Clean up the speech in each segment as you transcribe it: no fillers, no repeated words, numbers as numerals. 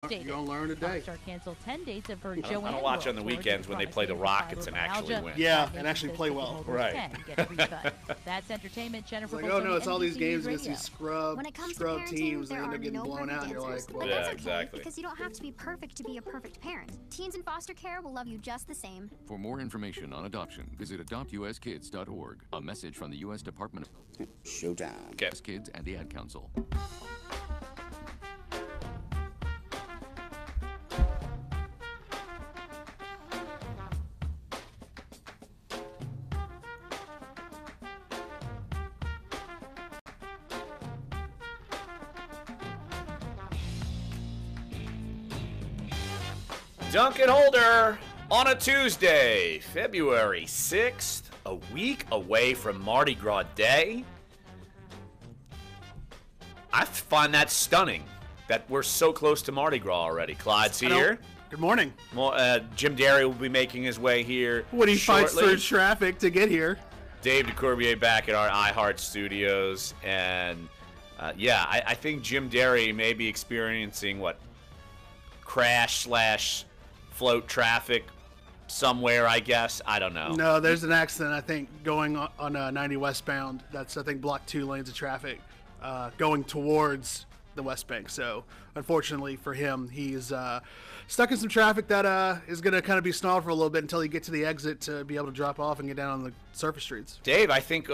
updated. You don't learn today. Star canceled 10 dates of her I don't watch on the weekends when they play the Rockets and actually win. Yeah, and actually play well. Right. That's entertainment. Jennifer. Like, oh no, it's all these games against these scrub teams, and they end up getting blown out, and you're like, well, yeah, exactly. Because you don't have to be perfect to be a perfect parent. Teens in foster care will love you just the same. For more information on adoption, visit adoptuskids.org. A message from the U.S. Department of Showtime. Kids and the Ad Council. Dunc and Holder on a Tuesday, February 6th, a week away from Mardi Gras Day. I find that stunning that we're so close to Mardi Gras already. Clyde's here. Good morning. Jim Derry will be making his way here when he shortly. fights through traffic to get here. Dave DeCourbier back at our iHeart studios. And, I think Jim Derry may be experiencing, crash/float traffic somewhere, I guess. I don't know. No, there's an accident, I think, going on 90 westbound. That's, I think, blocked 2 lanes of traffic going towards the West Bank. So, unfortunately for him, he's stuck in some traffic that is going to kind of be snarled for a little bit until he gets to the exit to be able to drop off and get down on the surface streets. Dave, I think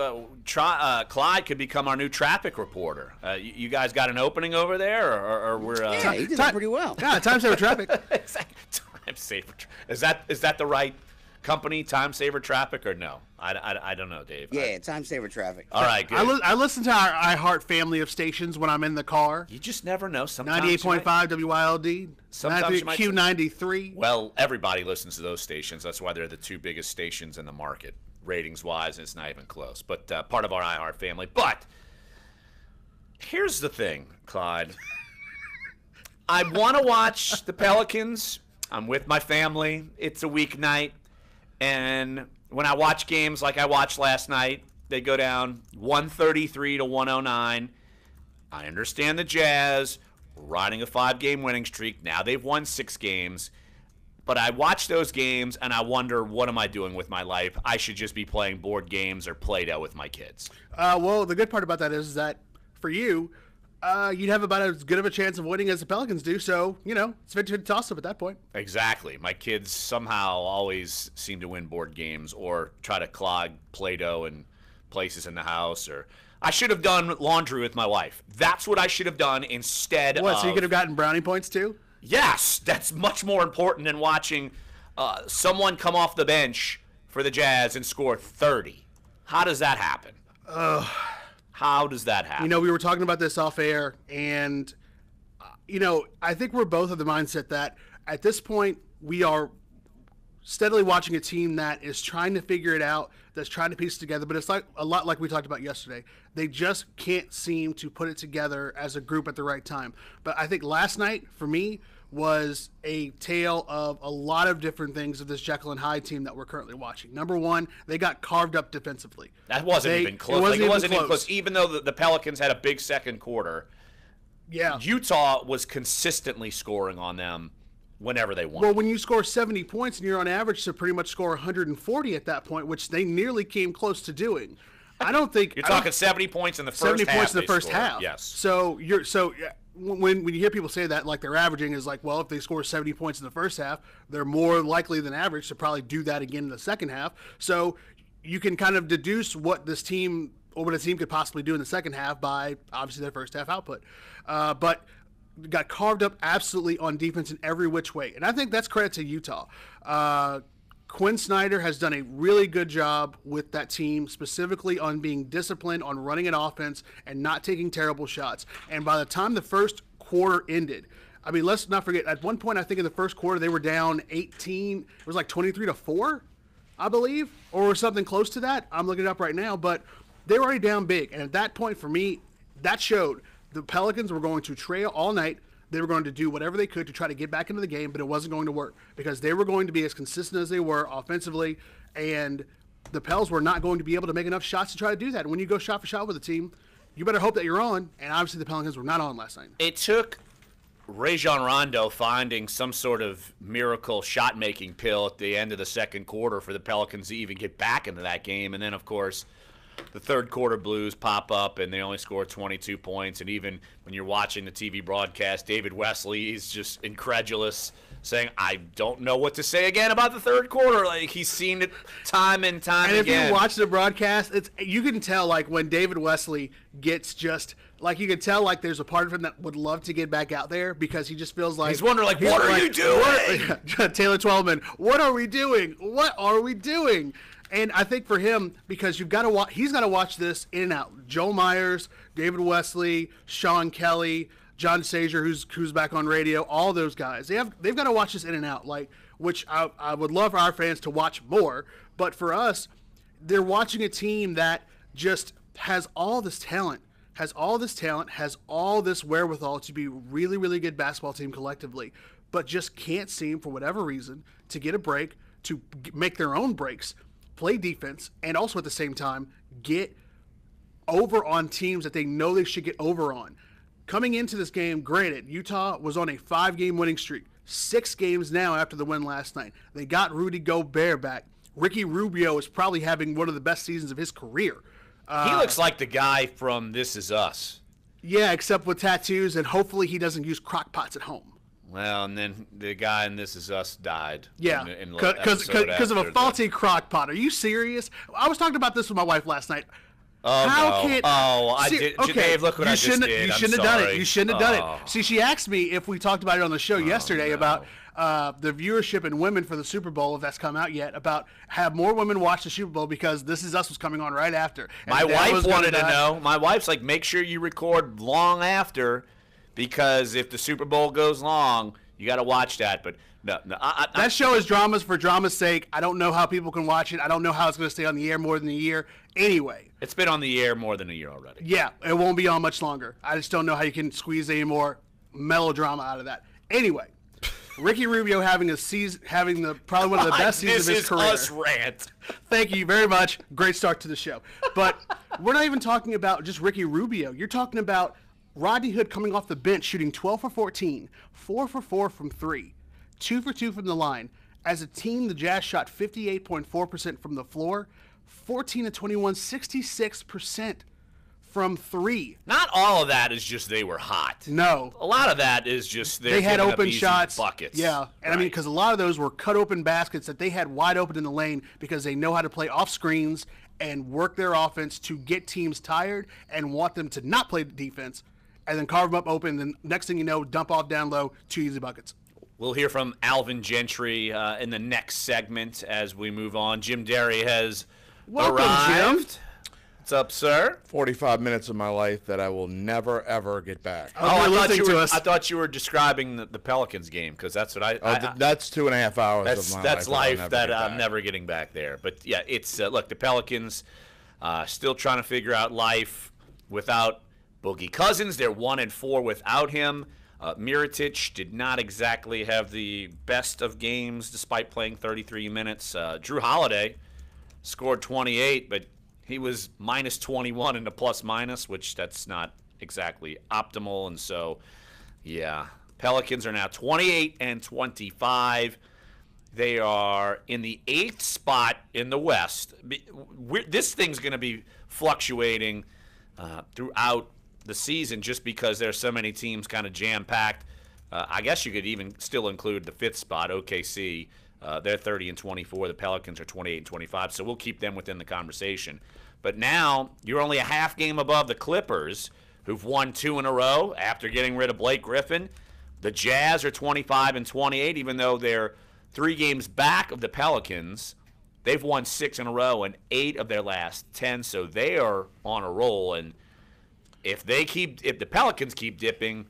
Clyde could become our new traffic reporter. You guys got an opening over there, or we're? Yeah, he did that pretty well. Yeah, time saver traffic. Exactly. Time saver. Is that the right company? Time saver traffic, or no? I don't know, Dave. Yeah, time saver traffic. All right, good. I listen to our iHeart family of stations when I'm in the car. You just never know. Sometimes 98.5 WYLD. Sometimes you might Q93. Well, everybody listens to those stations. That's why they're the 2 biggest stations in the market, ratings-wise, and it's not even close. But part of our iHeart family. But here's the thing, Clyde. I want to watch the Pelicans. I'm with my family. It's a weeknight. And when I watch games like I watched last night, they go down 133 to 109. I understand the Jazz riding a 5-game winning streak. Now they've won 6 games. But I watch those games, and I wonder, what am I doing with my life? I should just be playing board games or Play-Doh with my kids. Well, the good part about that is that for you, you'd have about as good of a chance of winning as the Pelicans do. So, it's 50-50 toss-up at that point. Exactly. My kids somehow always seem to win board games or try to clog Play-Doh and places in the house. Or I should have done laundry with my wife. That's what I should have done instead of... So you could have gotten brownie points too? Yes. That's much more important than watching someone come off the bench for the Jazz and score 30. How does that happen? How does that happen? We were talking about this off air, and, I think we're both of the mindset that at this point we are steadily watching a team that is trying to figure it out, that's trying to piece it together, but it's like a lot like we talked about yesterday. They just can't seem to put it together as a group at the right time. But I think last night, for me, was a tale of a lot of different things of this Jekyll and Hyde team that we're currently watching. Number one, they got carved up defensively. That wasn't even close. It wasn't even close. Even though the Pelicans had a big second quarter, Utah was consistently scoring on them whenever they wanted. Well, when you score 70 points and you're on average to pretty much score 140 at that point, which they nearly came close to doing. I don't think you're talking 70 points in the first half. 70 points in the first half. Yes. So when you hear people say that, like their averaging is like, well, if they score 70 points in the first half, they're more likely than average to probably do that again in the second half. So you can kind of deduce what a team could possibly do in the second half by obviously their first half output. But got carved up absolutely on defense in every which way. And I think that's credit to Utah. Quinn Snyder has done a really good job with that team, specifically on being disciplined, on running an offense, and not taking terrible shots. And by the time the first quarter ended, I mean, let's not forget, at one point, I think in the first quarter, they were down 18. It was like 23-4, I believe, or something close to that. I'm looking it up right now, but they were already down big. And at that point, for me, that showed the Pelicans were going to trail all night. They were going to do whatever they could to try to get back into the game, but it wasn't going to work because they were going to be as consistent as they were offensively, and the Pels were not going to be able to make enough shots to try to do that. And when you go shot for shot with a team, you better hope that you're on, and obviously the Pelicans were not on last night. It took Rajon Rondo finding some sort of miracle shot-making pill at the end of the second quarter for the Pelicans to even get back into that game. And then, of course, the third quarter blues pop up, and they only score 22 points. And even when you're watching the TV broadcast, David Wesley is just incredulous, saying, I don't know what to say again about the third quarter. Like, he's seen it time and time and again. And if you watch the broadcast, you can tell, like, when David Wesley gets just – like, you can tell, like, there's a part of him that would love to get back out there because he just feels like – he's wondering, like, what are you doing? Taylor Twellman, what are we doing? What are we doing? And I think for him, because you've got to watch – he's got to watch this in and out. Joe Myers, David Wesley, Sean Kelly – John Sager, who's back on radio, all those guys. They've got to watch this in and out, like, which I would love for our fans to watch more. But for us, they're watching a team that just has all this talent, has all this wherewithal to be a really, really good basketball team collectively, but just can't seem, for whatever reason, to get a break, to make their own breaks, play defense, and also at the same time get over on teams that they know they should get over on. Coming into this game, granted, Utah was on a 5-game winning streak. 6 games now after the win last night. They got Rudy Gobert back. Ricky Rubio is probably having one of the best seasons of his career. He looks like the guy from This Is Us. Yeah, except with tattoos, and hopefully he doesn't use crock pots at home. Well, and then the guy in This Is Us died. Yeah, because of a faulty crock pot. Are you serious? I was talking about this with my wife last night. Oh, I did. Okay. Dave, look what I just did. You shouldn't have done it. You shouldn't have done it. See, she asked me if we talked about it on the show yesterday about the viewership in women for the Super Bowl, if that's come out yet, about have more women watch the Super Bowl because This Is Us was coming on right after. And my wife wanted to know. My wife's like, make sure you record long after because if the Super Bowl goes long, you got to watch that. But no. That show is dramas for drama's sake. I don't know how people can watch it. I don't know how it's going to stay on the air more than a year. Anyway. It's been on the air more than a year already. Yeah, it won't be on much longer. I just don't know how you can squeeze any more melodrama out of that. Anyway, Ricky Rubio having probably one of the best seasons of his career. This is us rant. Thank you very much. Great start to the show. But we're not even talking about just Ricky Rubio. You're talking about Rodney Hood coming off the bench, shooting 12 for 14, 4 for 4 from 3, 2 for 2 from the line. As a team, the Jazz shot 58.4% from the floor, 14 to 21, 66% from 3. Not all of that is just they were hot. No. A lot of that is just they had open shots. Buckets. Yeah. And I mean, because a lot of those were cut open baskets that they had wide open in the lane because they know how to play off screens and work their offense to get teams tired and want them to not play defense and then carve them up open. And then next thing you know, dump off down low, 2 easy buckets. We'll hear from Alvin Gentry in the next segment as we move on. Jim Derry has arrived. Jim. What's up, sir? 45 minutes of my life that I will never, ever get back. I thought you were describing the Pelicans game because that's what that's 2.5 hours of my life. That's life that I'm never getting back there. But, yeah, it's look, the Pelicans still trying to figure out life without Boogie Cousins. They're 1-4 without him. Mirotic did not exactly have the best of games despite playing 33 minutes. Drew Holiday scored 28, but he was minus 21 in the plus-minus, which that's not exactly optimal. And so, yeah, Pelicans are now 28-25. They are in the 8th spot in the West. This thing's going to be fluctuating throughout the season just because there's so many teams kind of jam-packed. I guess you could even still include the 5th spot, OKC. They're 30-24. The Pelicans are 28-25, so we'll keep them within the conversation. But now you're only a half game above the Clippers, who've won 2 in a row after getting rid of Blake Griffin. The Jazz are 25-28, even though they're 3 games back of the Pelicans. They've won 6 in a row and 8 of their last 10, so they are on a roll. And if the Pelicans keep dipping,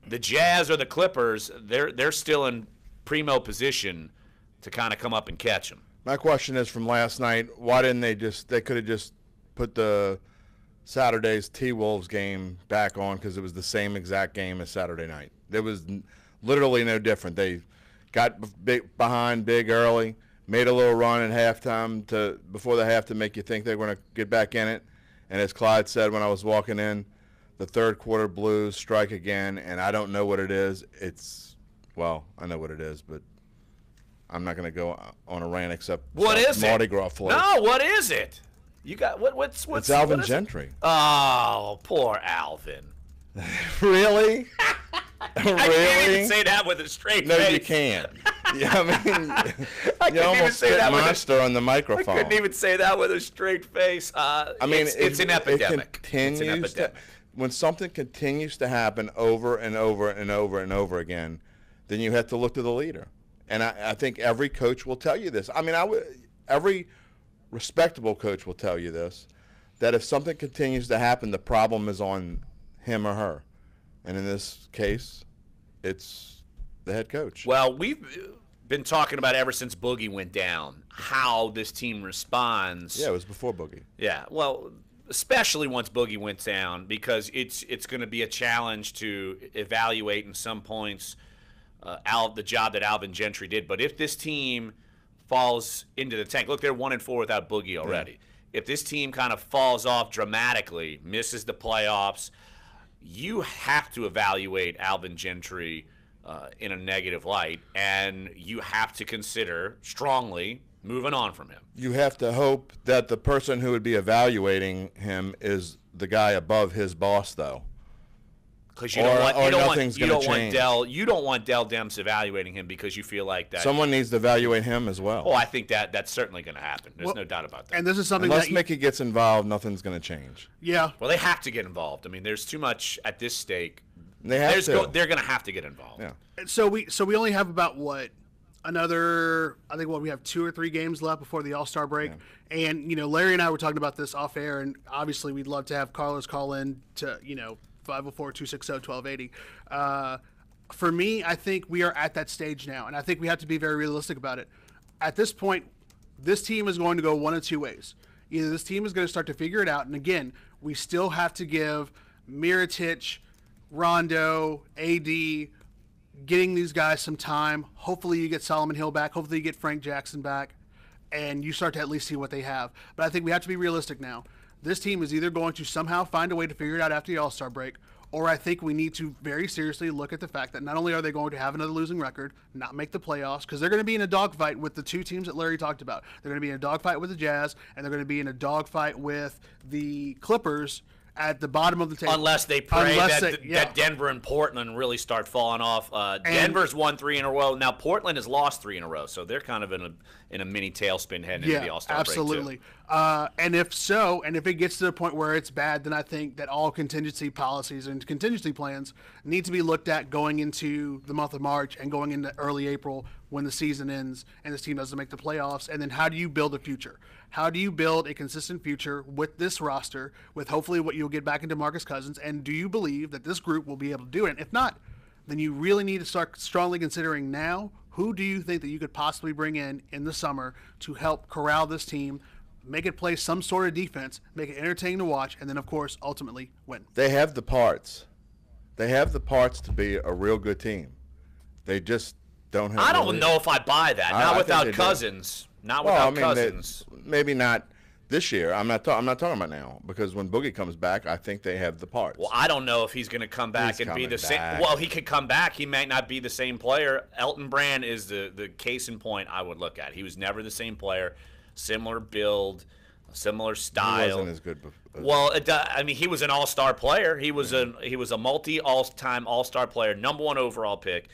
the Jazz or the Clippers, they're still in primo position to kind of come up and catch them. My question is from last night, why didn't they could have just put the Saturday's T-Wolves game back on because it was the same exact game as Saturday night. There was literally no different. They got behind big early, made a little run at halftime before the half to make you think they were going to get back in it. And as Clyde said when I was walking in, the third quarter blues strike again, and I don't know what it is. I know what it is, but I'm not going to go on a rant except What is it? Mardi Gras float. No, what is it? You got what's It's Alvin what is it? Gentry. Oh, poor Alvin. Really? I can't Really? even say that with a straight No, face. you can't. Yeah, I mean, I you couldn't even almost say spit that with a monster on the I microphone. couldn't even say that with a straight face. I mean, it's an epidemic. It's an epidemic. When something continues to happen over and over and over and over again, then you have to look to the leader. And I think every coach will tell you this. I mean, every respectable coach will tell you this, that if something continues to happen, the problem is on him or her. And in this case, it's the head coach. Well, we've been talking about ever since Boogie went down how this team responds. Yeah, it was before Boogie. Yeah, well, especially once Boogie went down, because it's going to be a challenge to evaluate in some points the job that Alvin Gentry did. But if this team falls into the tank, look, they're 1-4 without Boogie already. Yeah. If this team kind of falls off dramatically, misses the playoffs, you have to evaluate Alvin Gentry in a negative light, and you have to consider strongly moving on from him. You have to hope that the person who would be evaluating him is the guy above his boss, though. Because you don't want change. You don't want Dell Demps evaluating him because you feel like that. Someone needs to evaluate him as well. Oh, I think that's certainly going to happen. There's no doubt about that. And this is something Unless that Mickey gets involved, nothing's going to change. Yeah. Well, they have to get involved. I mean, there's too much at this stake. They have to. They're going to have to get involved. Yeah. So we only have about another, I think we have 2 or 3 games left before the All-Star break. Yeah. And Larry and I were talking about this off air, and obviously we'd love to have Carlos call in to 504-260-1280. For me, I think we are at that stage now, and I think we have to be very realistic about it. At this point, this team is going to go one of two ways. Either this team is going to start to figure it out, and again, we still have to give Mirotić, Rondo, AD, getting these guys some time. Hopefully you get Solomon Hill back. Hopefully you get Frank Jackson back, and you start to at least see what they have. But I think we have to be realistic now. This team is either going to somehow find a way to figure it out after the All-Star break, or I think we need to very seriously look at the fact that not only are they going to have another losing record, not make the playoffs, because they're going to be in a dogfight with the 2 teams that Larry talked about. They're going to be in a dogfight with the Jazz, and they're going to be in a dogfight with the Clippers at the bottom of the table. Unless they pray that Denver and Portland really start falling off. Denver's won 3 in a row. Now Portland has lost 3 in a row, so they're kind of in a mini tailspin heading into the All-Star break, too. Absolutely. And if it gets to the point where it's bad, then I think that all contingency policies and contingency plans need to be looked at going into the month of March and going into early April when the season ends and this team doesn't make the playoffs. And then how do you build a future? How do you build a consistent future with this roster, with hopefully what you'll get back into Marcus Cousins? And do you believe that this group will be able to do it? And if not, then you really need to start strongly considering now, who do you think that you could possibly bring in the summer to help corral this team, make it play some sort of defense, make it entertaining to watch, and then, of course, ultimately win? They have the parts. They have the parts to be a real good team. They just don't have. I don't know if I buy that. Not without Cousins. Not without Cousins. Maybe not this year. I'm not talking about now, because when Boogie comes back, I think they have the parts. Well, I don't know if he's going to come back and be the same. Well, he could come back. He might not be the same player. Elton Brand is the case in point I would look at. He was never the same player. Similar build, similar style. He wasn't as good before. Well, I mean, he was an all-star player. He was a multi-all-time all-star player, #1 overall pick.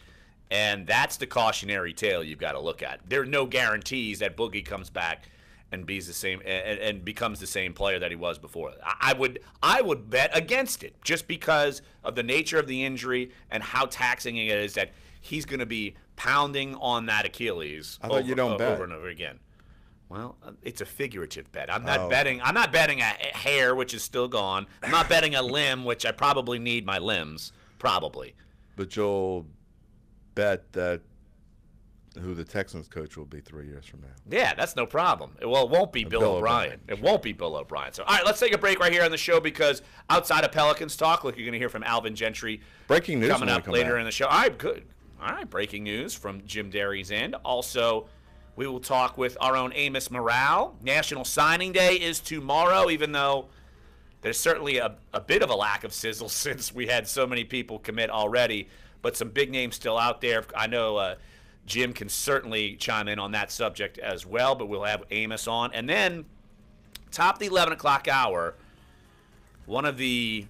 And that's the cautionary tale you've got to look at. There are no guarantees that Boogie comes back and becomes the same player that he was before. I would bet against it, just because of the nature of the injury and how taxing it is that he's going to be pounding on that Achilles over and over again. Well, it's a figurative bet. I'm not betting a hair, which is still gone. I'm not betting a limb, which I probably need my limbs, probably. But you'll bet that who the Texans coach will be 3 years from now. Yeah, that's no problem. Well, it won't be Bill O'Brien. It won't be Bill O'Brien. So, all right, let's take a break right here on the show, because outside of Pelicans talk, look, you're going to hear from Alvin Gentry. Breaking news coming up later in the show. All right, good. All right, breaking news from Jim Derry's end. Also, we will talk with our own Amos Morale. National Signing Day is tomorrow, even though There's certainly a bit of a lack of sizzle since we had so many people commit already, but some big names still out there. I know Jim can certainly chime in on that subject as well, but we'll have Amos on. And then, top of the 11 o'clock hour, one of the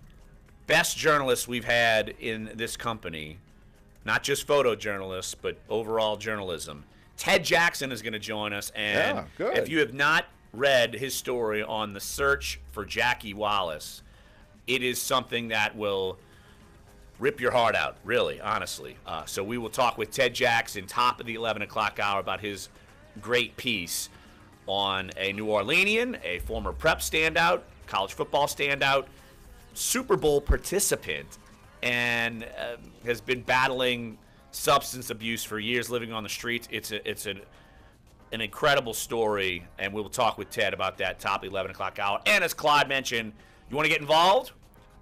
best journalists we've had in this company, not just photojournalists, but overall journalism, Ted Jackson is going to join us. And if you have not read his story on the search for Jackie Wallace, it is something that will rip your heart out, really, honestly. So we will talk with Ted Jackson, top of the 11 o'clock hour, about his great piece on a New Orleanian, a former prep standout, college football standout, Super Bowl participant, and has been battling substance abuse for years, living on the streets. It's an incredible story, and we will talk with Ted about that top of the 11 o'clock hour. And as Claude mentioned, you want to get involved?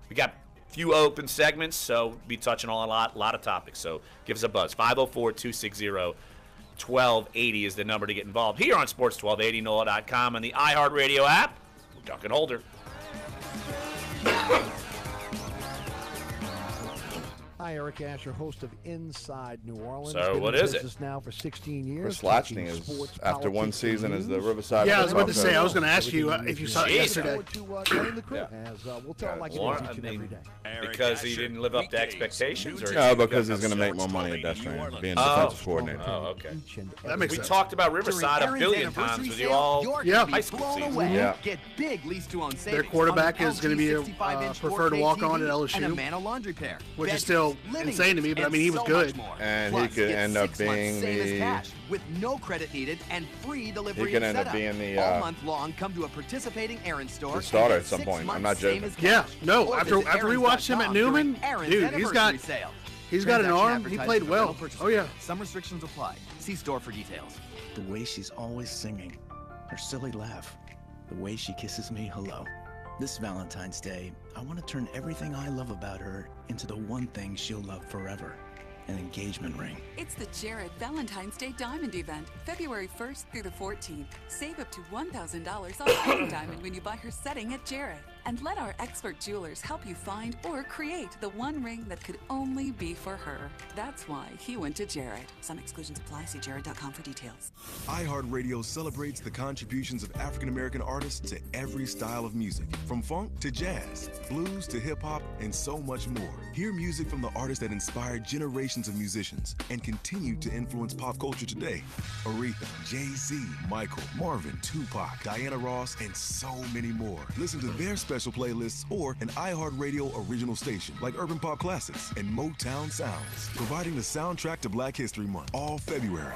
We got a few open segments, so we'll be touching on a lot of topics. So give us a buzz. 504-260-1280 is the number to get involved here on Sports 1280, NOLA.com, and the iHeartRadio app. Dunc and Holder. Hi, Eric Asher, host of Inside New Orleans. So Been what in is it? business now for 16 years. Chris Latchney talking is, sports, after one politics, and season, is the news. Riverside. Yeah, I was about to say, I was going going to ask you if you saw it yesterday. Join the crew, as we'll tell like it is each and every day. Because he didn't live up to expectations? Or No, because he's going to make more money at Destrehan, being defensive coordinator. Oh, okay. That makes We sense. talked about Riverside a billion times with you all. Yeah. High school season. Yeah. Get big lease to own Their quarterback is going to be a preferred walk-on at LSU, and a Mano laundry pair. which is still insane to me, but I mean, he was good. And he could end up being the with no credit needed and free delivery. He could and end up setup. being the all month long. Come to a participating Aaron store. the starter and at some get point. 6 I'm months not joking. same as Yeah, cash. no. Or After visit we watched him at Aaron's.com Newman, during Aaron's dude, anniversary sale. he's got an Transaction arm. He advertising played for well. rental purchases. Oh yeah. Some restrictions apply. See store for details. The way she's always singing, her silly laugh, the way she kisses me hello. This Valentine's Day, I want to turn everything I love about her into the one thing she'll love forever, an engagement ring. It's the Jared Valentine's Day Diamond Event, February 1st through the 14th. Save up to $1,000 off any diamond when you buy her setting at Jared. And let our expert jewelers help you find or create the one ring that could only be for her. That's why he went to Jared. Some exclusions apply. See Jared.com for details. iHeartRadio celebrates the contributions of African-American artists to every style of music, from funk to jazz, blues to hip-hop, and so much more. Hear music from the artists that inspired generations of musicians and continue to influence pop culture today. Aretha, Jay-Z, Michael, Marvin, Tupac, Diana Ross, and so many more. Listen to their special playlists or an iHeartRadio original station like Urban Pop Classics and Motown Sounds, providing the soundtrack to Black History Month all February.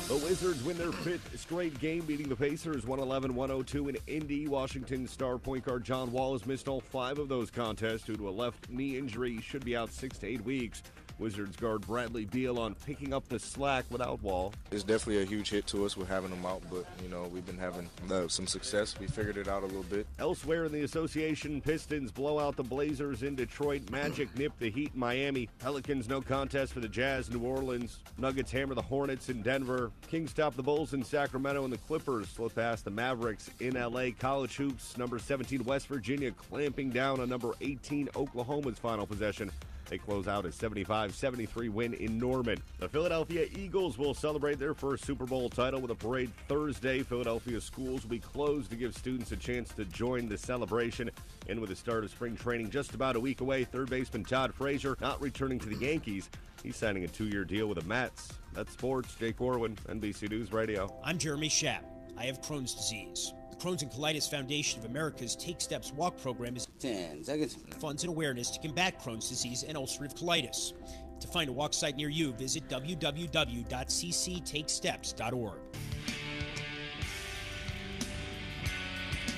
The Wizards win their 5th straight game, beating the Pacers 111-102 in Indy. Washington star point guard John Wall has missed all 5 of those contests due to a left knee injury. He should be out 6 to 8 weeks. Wizards guard Bradley Beal on picking up the slack without Wall. It's definitely a huge hit to us with having him out, but, you know, we've been having some success. We figured it out a little bit. Elsewhere in the association, Pistons blow out the Blazers in Detroit. Magic nip the Heat in Miami. Pelicans no contest for the Jazz, New Orleans. Nuggets hammer the Hornets in Denver. Kings top the Bulls in Sacramento, and the Clippers slip past the Mavericks in L.A. College hoops, number 17 West Virginia clamping down on number 18 Oklahoma's final possession. They close out a 75-73 win in Norman. The Philadelphia Eagles will celebrate their first Super Bowl title with a parade Thursday. Philadelphia schools will be closed to give students a chance to join the celebration. And with the start of spring training just about a week away, third baseman Todd Frazier not returning to the Yankees. He's signing a 2-year deal with the Mets. That's sports. Jake Corwin, NBC News Radio. I'm Jeremy Schaap. I have Crohn's disease. The Crohn's and Colitis Foundation of America's Take Steps Walk program is 10 seconds. Funds and awareness to combat Crohn's disease and ulcerative colitis. To find a walk site near you, visit www.cctakesteps.org.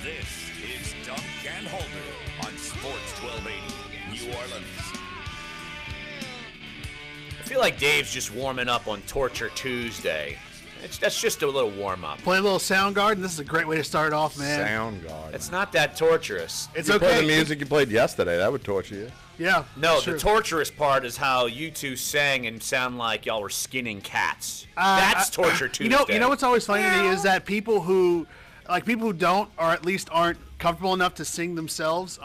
This is Dunc and Holder on Sports 1280, New Orleans. I feel like Dave's just warming up on Torture Tuesday. That's just a little warm-up. Play a little Soundgarden. This is a great way to start off, man. Soundgarden. It's not that torturous. It's you okay. Play the music you played yesterday. That would torture you. Yeah. No, sure. the torturous part is how you two sang and sound like y'all were skinning cats. That's Torture Tuesday. You know what's always funny to me is that people who like people who don't, or at least aren't comfortable enough to sing themselves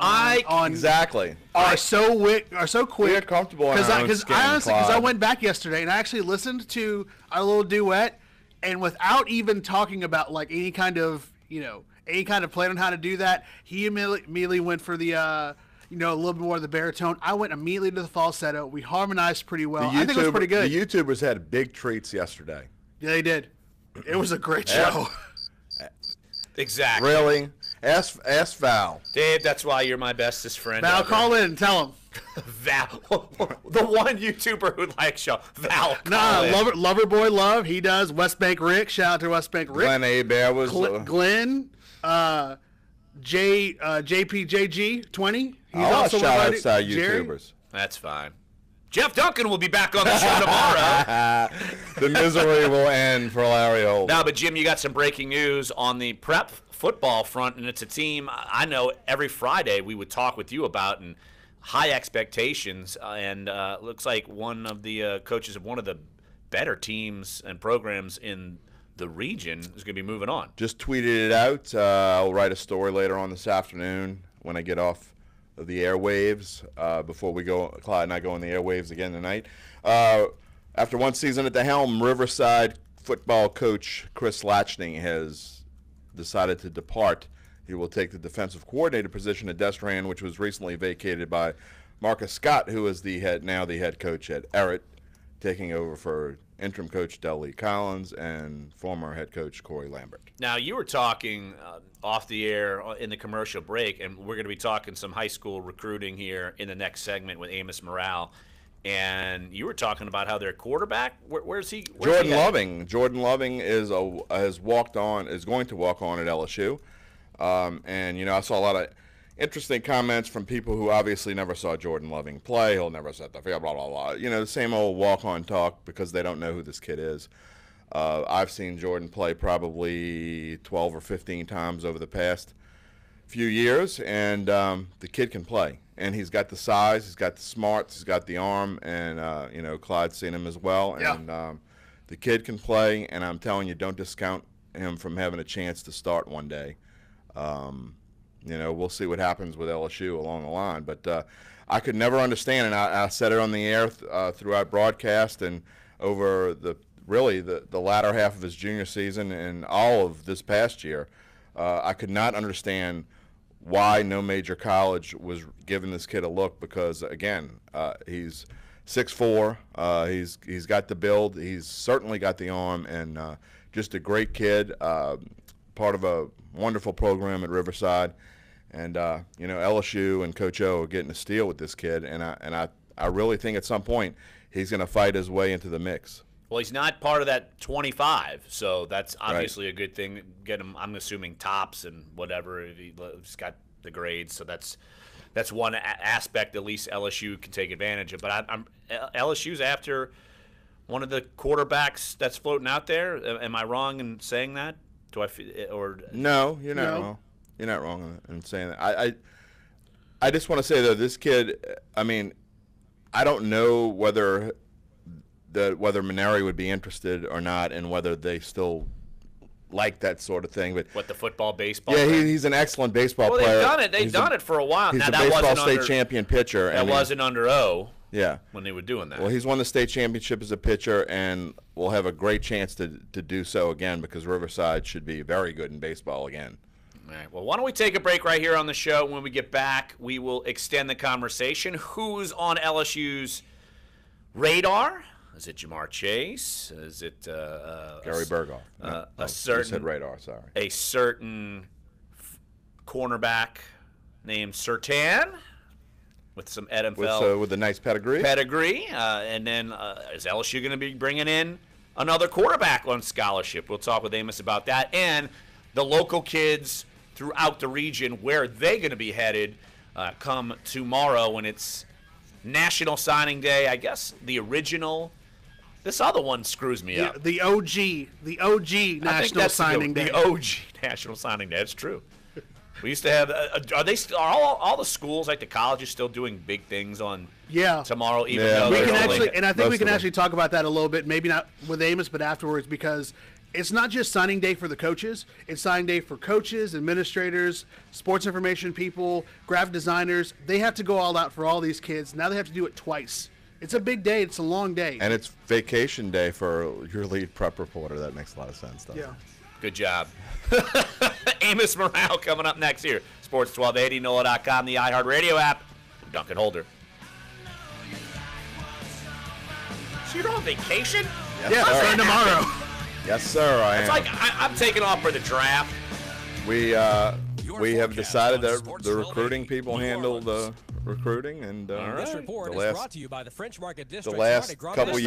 exactly are so quick. We're comfortable in our own skin, because I Clyde. went back yesterday and I actually listened to our little duet, and without even talking about like any kind of plan on how to do that, he immediately went for the a little bit more of the baritone. I went immediately to the falsetto. We harmonized pretty well. I think it was pretty good. The YouTubers had big treats yesterday. Yeah, they did. It was a great show. Exactly. Really? Ask Val. Dave, that's why you're my bestest friend. Val, ever. call in and tell him. Val, the one YouTuber who likes show. Val, Lover Boy Love, he does. West Bank Rick, shout out to West Bank Rick. Glenn Abear was Glenn, JPJG 20. He's also shout out to our Jerry. YouTubers. That's fine. Jeff Duncan will be back on the show tomorrow. The misery will end for Larry Holt. No, but Jim, you got some breaking news on the prep football front, and it's a team I know every Friday we would talk with you about, and high expectations, and looks like one of the coaches of one of the better teams and programs in the region is going to be moving on. Just tweeted it out. I'll write a story later on this afternoon when I get off of the airwaves before we go. Clyde and I go on the airwaves again tonight. After one season at the helm, Riverside football coach Chris Latchney has decided to depart. He will take the defensive coordinator position at Destrehan, which was recently vacated by Marcus Scott, who is now the head coach at Everett, taking over for interim coach Del Lee Collins and former head coach Corey Lambert. Now, you were talking off the air in the commercial break, and we're going to be talking some high school recruiting here in the next segment with Amos Morale. And you were talking about how their quarterback, where's he? Jordan Loving. Jordan Loving is going to walk on at LSU. And I saw a lot of interesting comments from people who obviously never saw Jordan Loving play. He'll never set the field, blah, blah, blah. The same old walk-on talk because they don't know who this kid is. I've seen Jordan play probably 12 or 15 times over the past few years, and the kid can play. And he's got the size, he's got the smarts, he's got the arm, and, Clyde's seen him as well. Yeah. And the kid can play, and I'm telling you, don't discount him from having a chance to start one day. We'll see what happens with LSU along the line. But I could never understand, and I said it on the air throughout broadcast and over the latter half of his junior season and all of this past year. I could not understand why no major college was giving this kid a look because, again, he's 6'4". He's got the build. He's certainly got the arm, and just a great kid, part of a wonderful program at Riverside. And, LSU and Coach O are getting a steal with this kid, and I really think at some point he's going to fight his way into the mix. Well, he's not part of that 25, so that's obviously a good thing. Get him, I'm assuming, tops and whatever. If he's got the grades, so that's one aspect at least LSU can take advantage of. But LSU's after one of the quarterbacks that's floating out there. Am I wrong in saying that? Do I feel or no? You're not wrong. You're not wrong in saying that. I just want to say though, this kid. I mean, I don't know whether Maneri would be interested or not, and whether they still like that sort of thing. But what, the football, baseball? Yeah, thing? he's an excellent baseball player. player. They've done it. They've done it for a while. He's now, a that baseball wasn't state under, champion pitcher. That wasn't under O. Yeah, when they were doing that. Well, he's won the state championship as a pitcher, and will have a great chance to do so again because Riverside should be very good in baseball again. All right. Well, why don't we take a break right here on the show? When we get back, we will extend the conversation. Who's on LSU's radar? Is it Jamar Chase? Is it Gary Berghoff? A certain said radar. Sorry. A certain cornerback named Surtain with some NFL with a nice pedigree. And then is LSU going to be bringing in another quarterback on scholarship? We'll talk with Amos about that, and the local kids throughout the region, where they're going to be headed come tomorrow when it's National Signing Day. I guess the original. This other one screws me up. The OG National Signing Day. The OG National Signing Day. That's true. We used to have. Are all the schools, like the colleges, still doing big things on tomorrow? Even though we can actually, and I think we can actually talk about that a little bit. Maybe not with Amos, but afterwards, because it's not just signing day for the coaches. It's signing day for coaches, administrators, sports information people, graphic designers. They have to go all out for all these kids. Now they have to do it twice. It's a big day. It's a long day. And it's vacation day for your lead prep reporter. That makes a lot of sense, doesn't it? Good job. Amos Morale coming up next here. Sports 1280, NOLA.com, the iHeartRadio app. Duncan Holder. So you're on vacation? Yes, starting tomorrow. Yes, sir, I am. It's like I'm taking off for the draft. We have decided that the recruiting people handle the recruiting, and This report is brought to you by the French Market District. the last couple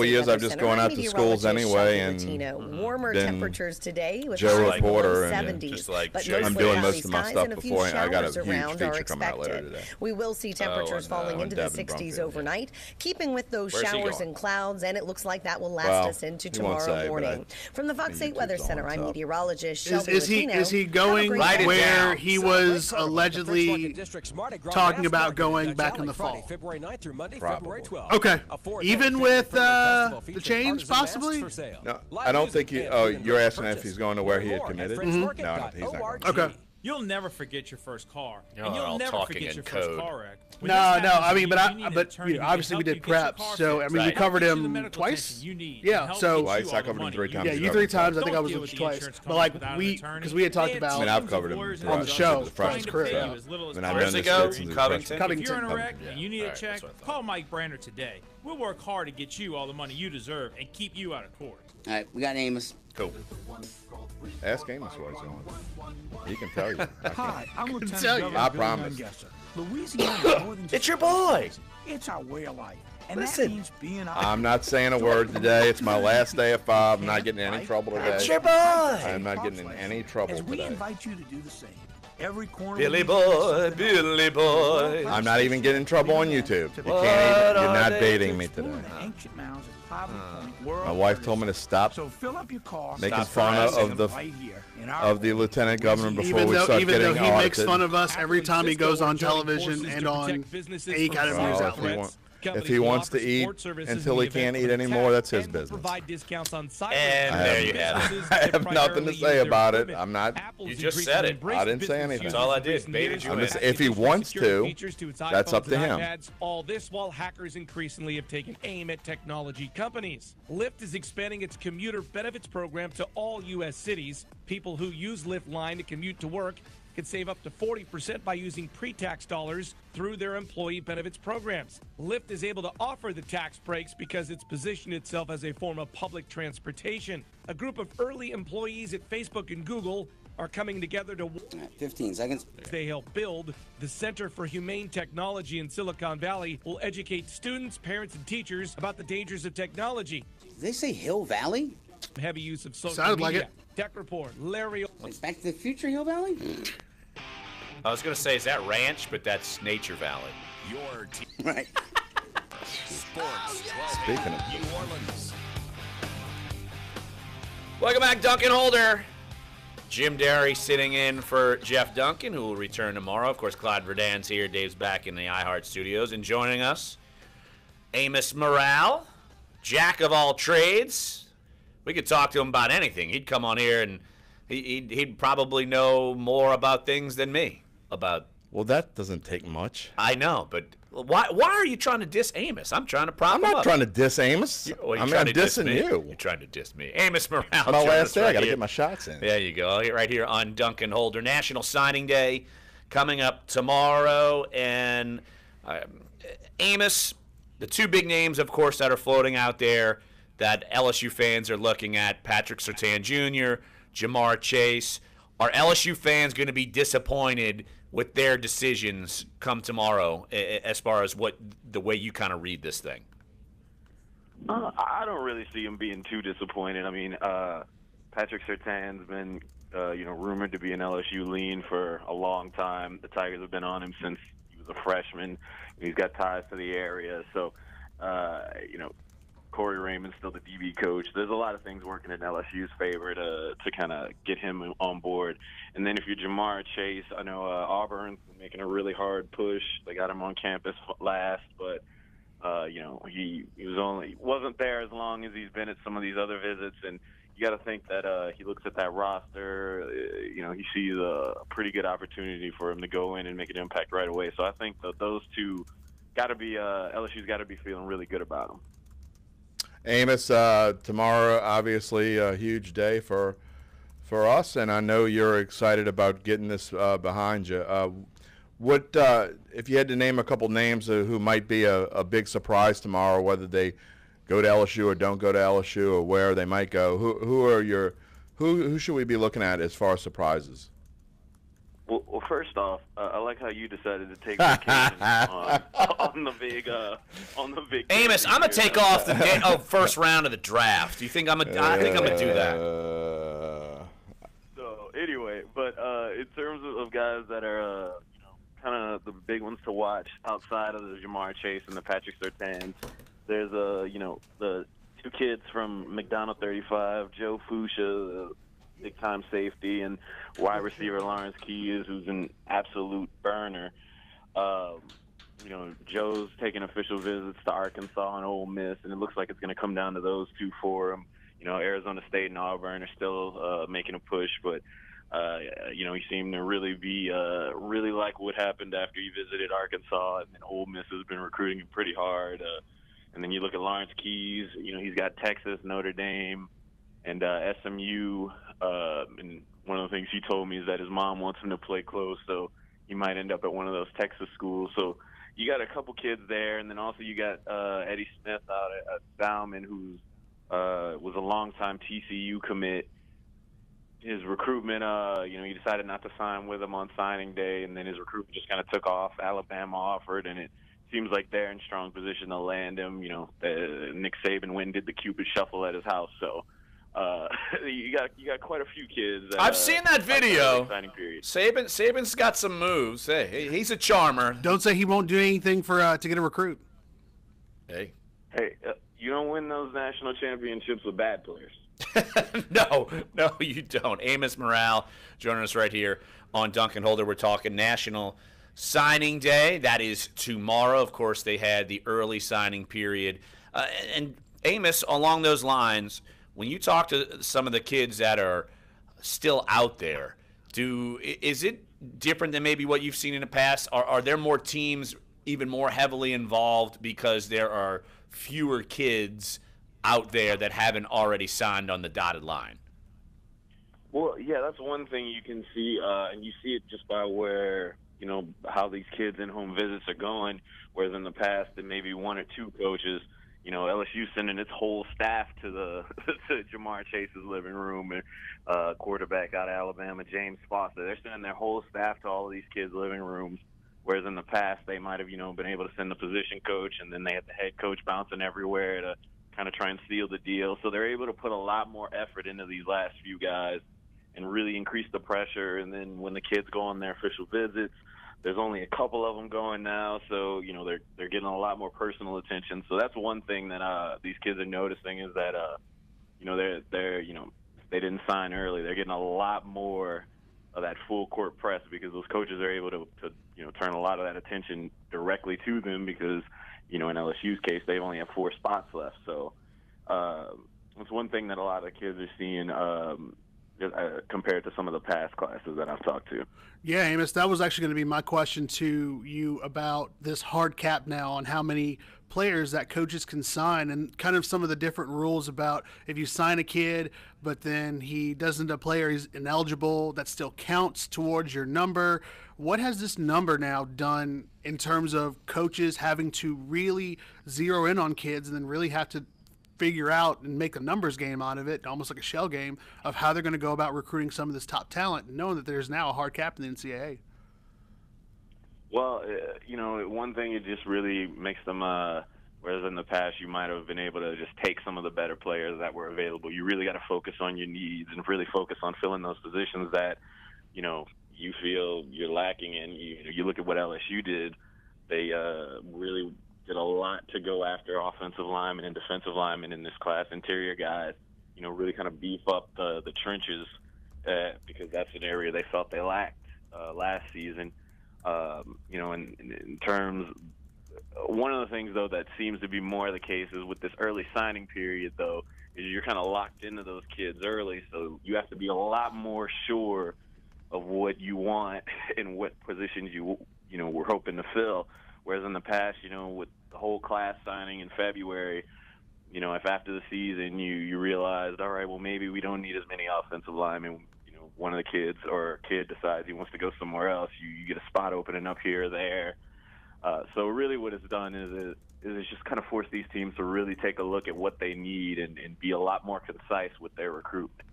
years, I've just gone out to schools anyway, and warmer temperatures today with Joe highs in the Reporter low and 70s. But I'm doing most of my stuff before I got a huge feature coming out later today. We will see temperatures falling into the 60s overnight, keeping with those showers and clouds, and it looks like that will last us into tomorrow morning. From the Fox 8 Weather Center, I'm meteorologist Shelby Latino. Is he going where he was allegedly talking about going back in the fall? Okay. Even with the change, possibly? No, I don't think he. Oh, you're asking if he's going to where he had committed? No, he's not going. Okay. You'll never forget your first car, You're and all you'll never talking forget in your code. first car wreck. No, I mean, but obviously we did prep, so I mean we covered him twice. Yeah, so twice. I covered him 3 times. Yeah, you 3 times. I think I was with you twice. But like because we had talked about. I mean, I've covered him on the show. Where's it go? Covington. If you're in a wreck and you need a check, call Mike Brander today. We'll work hard to get you all the money you deserve and keep you out of court. All right, we got Amos. Cool. Ask Amos where he's going. He can tell you. Hi, I'm Lieutenant tell you. Governor I Bill promise. Nungesser. Louisiana more than It's your boy. It's our way of life. And Listen. that means being I'm not saying a word today. It's my last day of 5. I'm not getting in any trouble today. It's your boy. I'm not getting in any trouble As we today. invite you to do the same. Every corner Billy boy, Billy boy. I'm not even getting in trouble on YouTube. You can't even. You're not baiting me today. ancient mounds at Poverty Point, world My wife told me to stop So fill up your car. making Stop fun harassing of the lieutenant governor before we start Even though getting he makes audited. fun of us every time he goes on television and on any kind of news outlet. If he wants to eat until he can't eat anymore, that's his business. Provide discounts on cyber And there you have it. I have nothing to say about it. I'm not. You just said it. I didn't say anything. That's all I did. Baited you in. If he wants to, that's up to him. All this while hackers increasingly have taken aim at technology companies. Lyft is expanding its commuter benefits program to all U.S. cities. People who use Lyft Line to commute to work can save up to 40% by using pre-tax dollars through their employee benefits programs. Lyft is able to offer the tax breaks because it's positioned itself as a form of public transportation. A group of early employees at Facebook and Google are coming together to 15 seconds. They help build. The Center for Humane Technology in Silicon Valley will educate students, parents, and teachers about the dangers of technology. Did they say Hill Valley? Heavy use of social Sounded like media. it. Tech Report, Larry. Like Back to the Future Hill Valley? I was going to say, is that ranch? But that's Nature Valley. Your team. Right. Sports 1280 Speaking of New Orleans. Welcome back, Duncan Holder. Jim Derry sitting in for Jeff Duncan, who will return tomorrow. Of course, Clyde Verdon's here. Dave's back in the iHeart studios. And joining us, Amos Morale, jack of all trades. We could talk to him about anything. He'd come on here and he'd probably know more about things than me. Well, that doesn't take much. I know, but why are you trying to diss Amos? I'm trying to prop him up. I'm not trying to diss Amos. I'm dissing you. You're trying to diss me. Amos Morale. It's my last day. I got to get my shots in. There you go. Right here on Duncan Holder. National Signing Day coming up tomorrow. And Amos, the 2 big names, of course, that are floating out there that LSU fans are looking at, Patrick Surtain Jr., Jamar Chase. Are LSU fans going to be disappointed with their decisions come tomorrow as far as the way you kind of read this thing? I don't really see him being too disappointed. I mean, Patrick Surtain's been, rumored to be an LSU lean for a long time. The Tigers have been on him since he was a freshman. He's got ties to the area. So, Corey Raymond's still the DB coach. There's a lot of things working in LSU's favor to kind of get him on board. And then if you're Jamar Chase, I know Auburn's making a really hard push. They got him on campus last, but he wasn't there as long as he's been at some of these other visits, and you got to think that he looks at that roster. He sees a pretty good opportunity for him to go in and make an impact right away. So I think that those two got to be LSU's got to be feeling really good about them. Amos, tomorrow obviously a huge day for us, and I know you're excited about getting this behind you. What if you had to name a couple names who might be a big surprise tomorrow, whether they go to LSU or don't go to LSU, or where they might go? Who should we be looking at as far as surprises? Well, first off, I like how you decided to take vacation on the big Amos, I'm gonna take off the first round of the draft. Do you think I think I'm gonna do that? So anyway, but in terms of guys that are kind of the big ones to watch outside of the Jamar Chase and the Patrick Surtains, there's the two kids from McDonald 35, Joe Fuchsia, big-time safety, and wide receiver Lawrence Keyes, who's an absolute burner. Joe's taking official visits to Arkansas and Ole Miss, and it looks like it's going to come down to those two for him. Arizona State and Auburn are still making a push, but he seemed to really be really like what happened after he visited Arkansas, and then Ole Miss has been recruiting him pretty hard. And then you look at Lawrence Keyes, he's got Texas, Notre Dame, and SMU. And one of the things he told me is that his mom wants him to play close, so he might end up at one of those Texas schools. So you got a couple kids there, and then also you got Eddie Smith out at Bauman, who was a longtime TCU commit. His recruitment, he decided not to sign with him on signing day, and then his recruitment just kind of took off. Alabama offered, and it seems like they're in strong position to land him. Nick Saban went and did the Cupid shuffle at his house, so you got quite a few kids. I've seen that video. Signing period. Saban's got some moves. Hey, he's a charmer. Don't say he won't do anything for to get a recruit. Hey, you don't win those national championships with bad players. No, you don't. Amos Morale joining us right here on Dunc and Holder. We're talking National Signing Day. That is tomorrow. Of course, they had the early signing period. And Amos, along those lines, when you talk to some of the kids that are still out there, is it different than maybe what you've seen in the past? Are there more teams even more heavily involved because there are fewer kids out there that haven't already signed on the dotted line? Well, yeah, that's one thing you can see, and you see it just by where, how these kids in-home visits are going, whereas in the past there may be one or two coaches. LSU sending its whole staff to Jamar Chase's living room, and quarterback out of Alabama, James Foster. They're sending their whole staff to all of these kids' living rooms, whereas in the past they might have, been able to send the position coach, and then they had the head coach bouncing everywhere to kind of try and seal the deal. So they're able to put a lot more effort into these last few guys and really increase the pressure. And then when the kids go on their official visits, there's only a couple of them going now, so they're getting a lot more personal attention. So that's one thing that these kids are noticing is that they didn't sign early. They're getting a lot more of that full court press because those coaches are able to turn a lot of that attention directly to them because in LSU's case they only have 4 spots left. So that's one thing that a lot of kids are seeing compared to some of the past classes that I've talked to. Yeah, Amos, that was actually going to be my question to you about this hard cap now on how many players that coaches can sign and kind of some of the different rules about if you sign a kid but then he doesn't play or he's ineligible, that still counts towards your number. What has this number now done in terms of coaches having to really zero in on kids and then really have to figure out and make a numbers game out of it, almost like a shell game, of how they're going to go about recruiting some of this top talent, knowing that there's now a hard cap in the NCAA? Well, one thing, it just really makes them, whereas in the past you might have been able to just take some of the better players that were available. You really got to focus on your needs and really focus on filling those positions that, you feel you're lacking in. You look at what LSU did. They really did a lot to go after offensive linemen and defensive linemen in this class, interior guys, really kind of beef up the trenches because that's an area they felt they lacked last season. In terms one of the things, though, that seems to be more the case is with this early signing period, though, is you're kind of locked into those kids early, so you have to be a lot more sure of what you want and what positions you were hoping to fill. Whereas in the past, with the whole class signing in February, if after the season you realized, all right, well, maybe we don't need as many offensive linemen, one of the kids or a kid decides he wants to go somewhere else, you get a spot opening up here or there. So really what it's done is it's just kind of forced these teams to really take a look at what they need and be a lot more concise with their recruitment.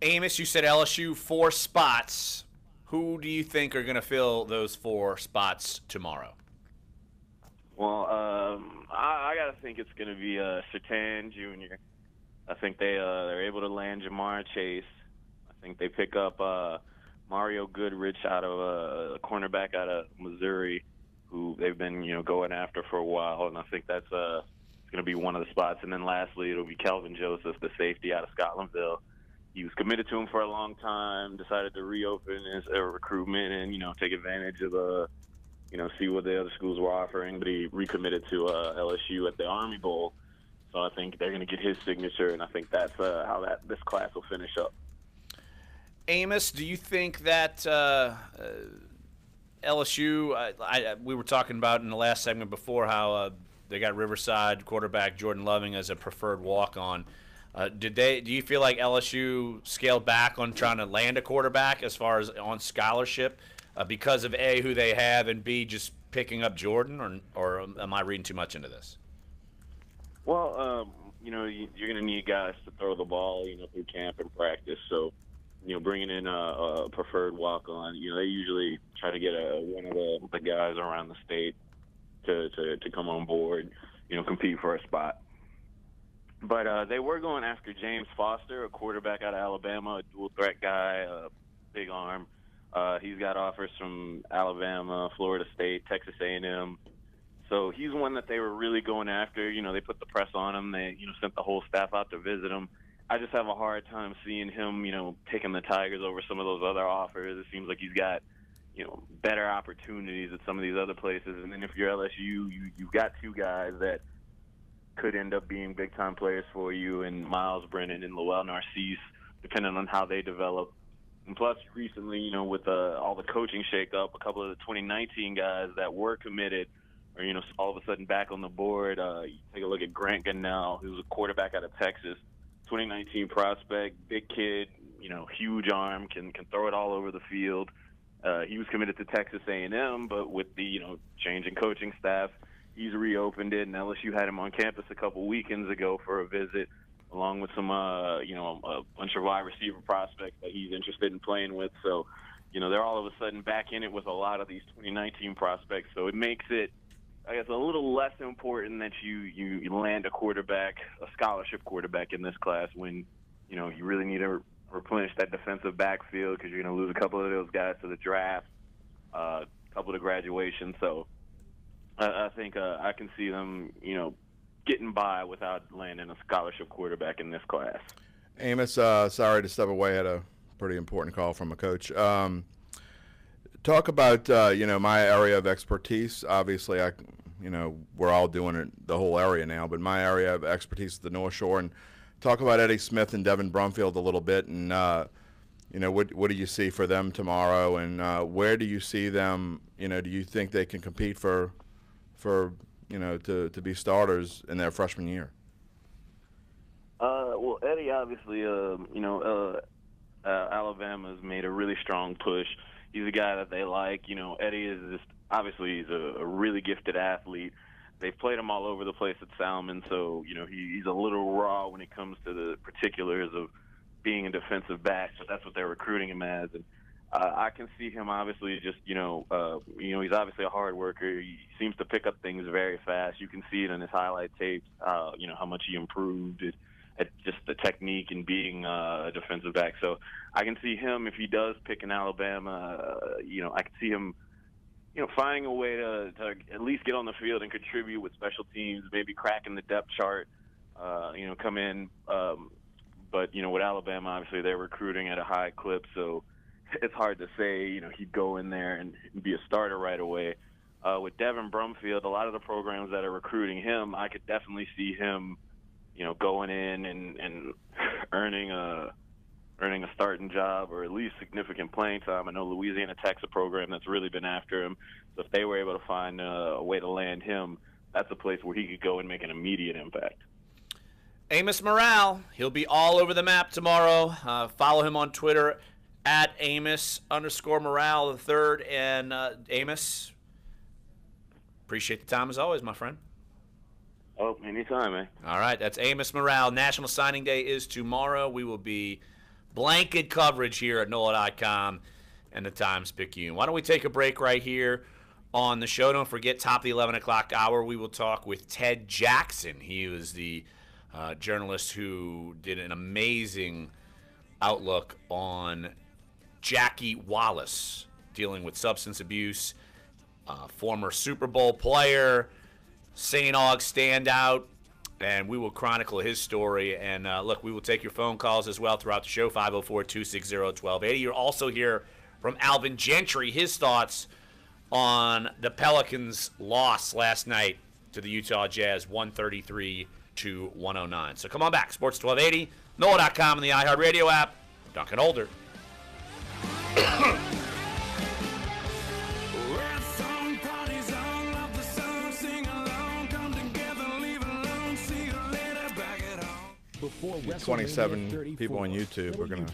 Amos, you said LSU 4 spots. Who do you think are going to fill those 4 spots tomorrow? Well, I got to think it's going to be Surtain Jr. I think they're able to land Jamar Chase. I think they pick up Mario Goodrich out of a cornerback out of Missouri, who they've been going after for a while, and I think that's going to be one of the spots. And then lastly, it'll be Kelvin Joseph, the safety out of Scotlandville. He was committed to him for a long time, decided to reopen his recruitment and take advantage of see what the other schools were offering, but he recommitted to LSU at the Army Bowl. So I think they're going to get his signature, and I think that's how this class will finish up. Amos, do you think that LSU, we were talking about in the last segment before how they got Riverside quarterback Jordan Loving as a preferred walk-on. Do you feel like LSU scaled back on trying to land a quarterback as far as on scholarship because of A, who they have, and B, just picking up Jordan, or am I reading too much into this? Well, you're going to need guys to throw the ball, through camp and practice. So, bringing in a preferred walk-on, they usually try to get one of the guys around the state to come on board, compete for a spot. But they were going after James Foster, a quarterback out of Alabama, a dual-threat guy, a big arm. He's got offers from Alabama, Florida State, Texas A&M. So he's one that they were really going after. They put the press on him. They, sent the whole staff out to visit him. I just have a hard time seeing him, taking the Tigers over some of those other offers. It seems like he's got, better opportunities at some of these other places. And then if you're LSU, you've got 2 guys that could end up being big-time players for you, and Miles Brennan and Lowell Narcisse, depending on how they develop. And plus, recently, with all the coaching shakeup, a couple of the 2019 guys that were committed are, all of a sudden back on the board. You take a look at Grant Gunnell, who's a quarterback out of Texas, 2019 prospect, big kid, huge arm, can throw it all over the field. He was committed to Texas A&M, but with the, change in coaching staff, he's reopened it, and LSU had him on campus a couple weekends ago for a visit, along with some, a bunch of wide receiver prospects that he's interested in playing with. So, they're all of a sudden back in it with a lot of these 2019 prospects. So it makes it, I guess, a little less important that you land a quarterback, a scholarship quarterback in this class when, you really need to replenish that defensive backfield because you're going to lose a couple of those guys to the draft, a couple to graduation. So I think I can see them, getting by without landing a scholarship quarterback in this class. Amos, sorry to step away. I had a pretty important call from a coach. Talk about, my area of expertise. Obviously, we're all doing it, the whole area now, but my area of expertise is the North Shore. And talk about Eddie Smith and Devin Brumfield a little bit. And, what do you see for them tomorrow? And where do you see them, do you think they can compete for to be starters in their freshman year? Well, Eddie, obviously, Alabama's made a really strong push. He's a guy that they like. Eddie is just, obviously, he's a really gifted athlete. They've played him all over the place at Salmon, so, he's a little raw when it comes to the particulars of being a defensive back, so that's what they're recruiting him as. And I can see him obviously just, he's obviously a hard worker. He seems to pick up things very fast. You can see it in his highlight tapes, how much he improved at just the technique and being a defensive back. So I can see him, if he does pick in Alabama, I can see him, finding a way to at least get on the field and contribute with special teams, maybe cracking the depth chart, come in. But, with Alabama, obviously they're recruiting at a high clip, so it's hard to say, he'd go in there and be a starter right away. with Devin Brumfield, a lot of the programs that are recruiting him, I could definitely see him, going in and earning a starting job or at least significant playing time. I know Louisiana Tech's a program that's really been after him. So if they were able to find a way to land him, that's a place where he could go and make an immediate impact. Amos Morale, he'll be all over the map tomorrow. Follow him on Twitter at Amos_Morale III. And Amos, appreciate the time as always, my friend. Oh, anytime, man. All right, that's Amos Morale. National Signing Day is tomorrow. We will be blanket coverage here at NOLA.com and the Times-Picayune. Why don't we take a break right here on the show? Don't forget, top of the 11 o'clock hour, we will talk with Ted Jackson. He was the journalist who did an amazing outlook on Jackie Wallace dealing with substance abuse, former Super Bowl player, St. Aug standout, and we will chronicle his story. And look, we will take your phone calls as well throughout the show, 504-260-1280. You'll also hear from Alvin Gentry, his thoughts on the Pelicans' loss last night to the Utah Jazz, 133-109. So come on back. Sports 1280, NOLA.com, and the iHeartRadio app. Dunc and Holder. Before 27 people on YouTube are going to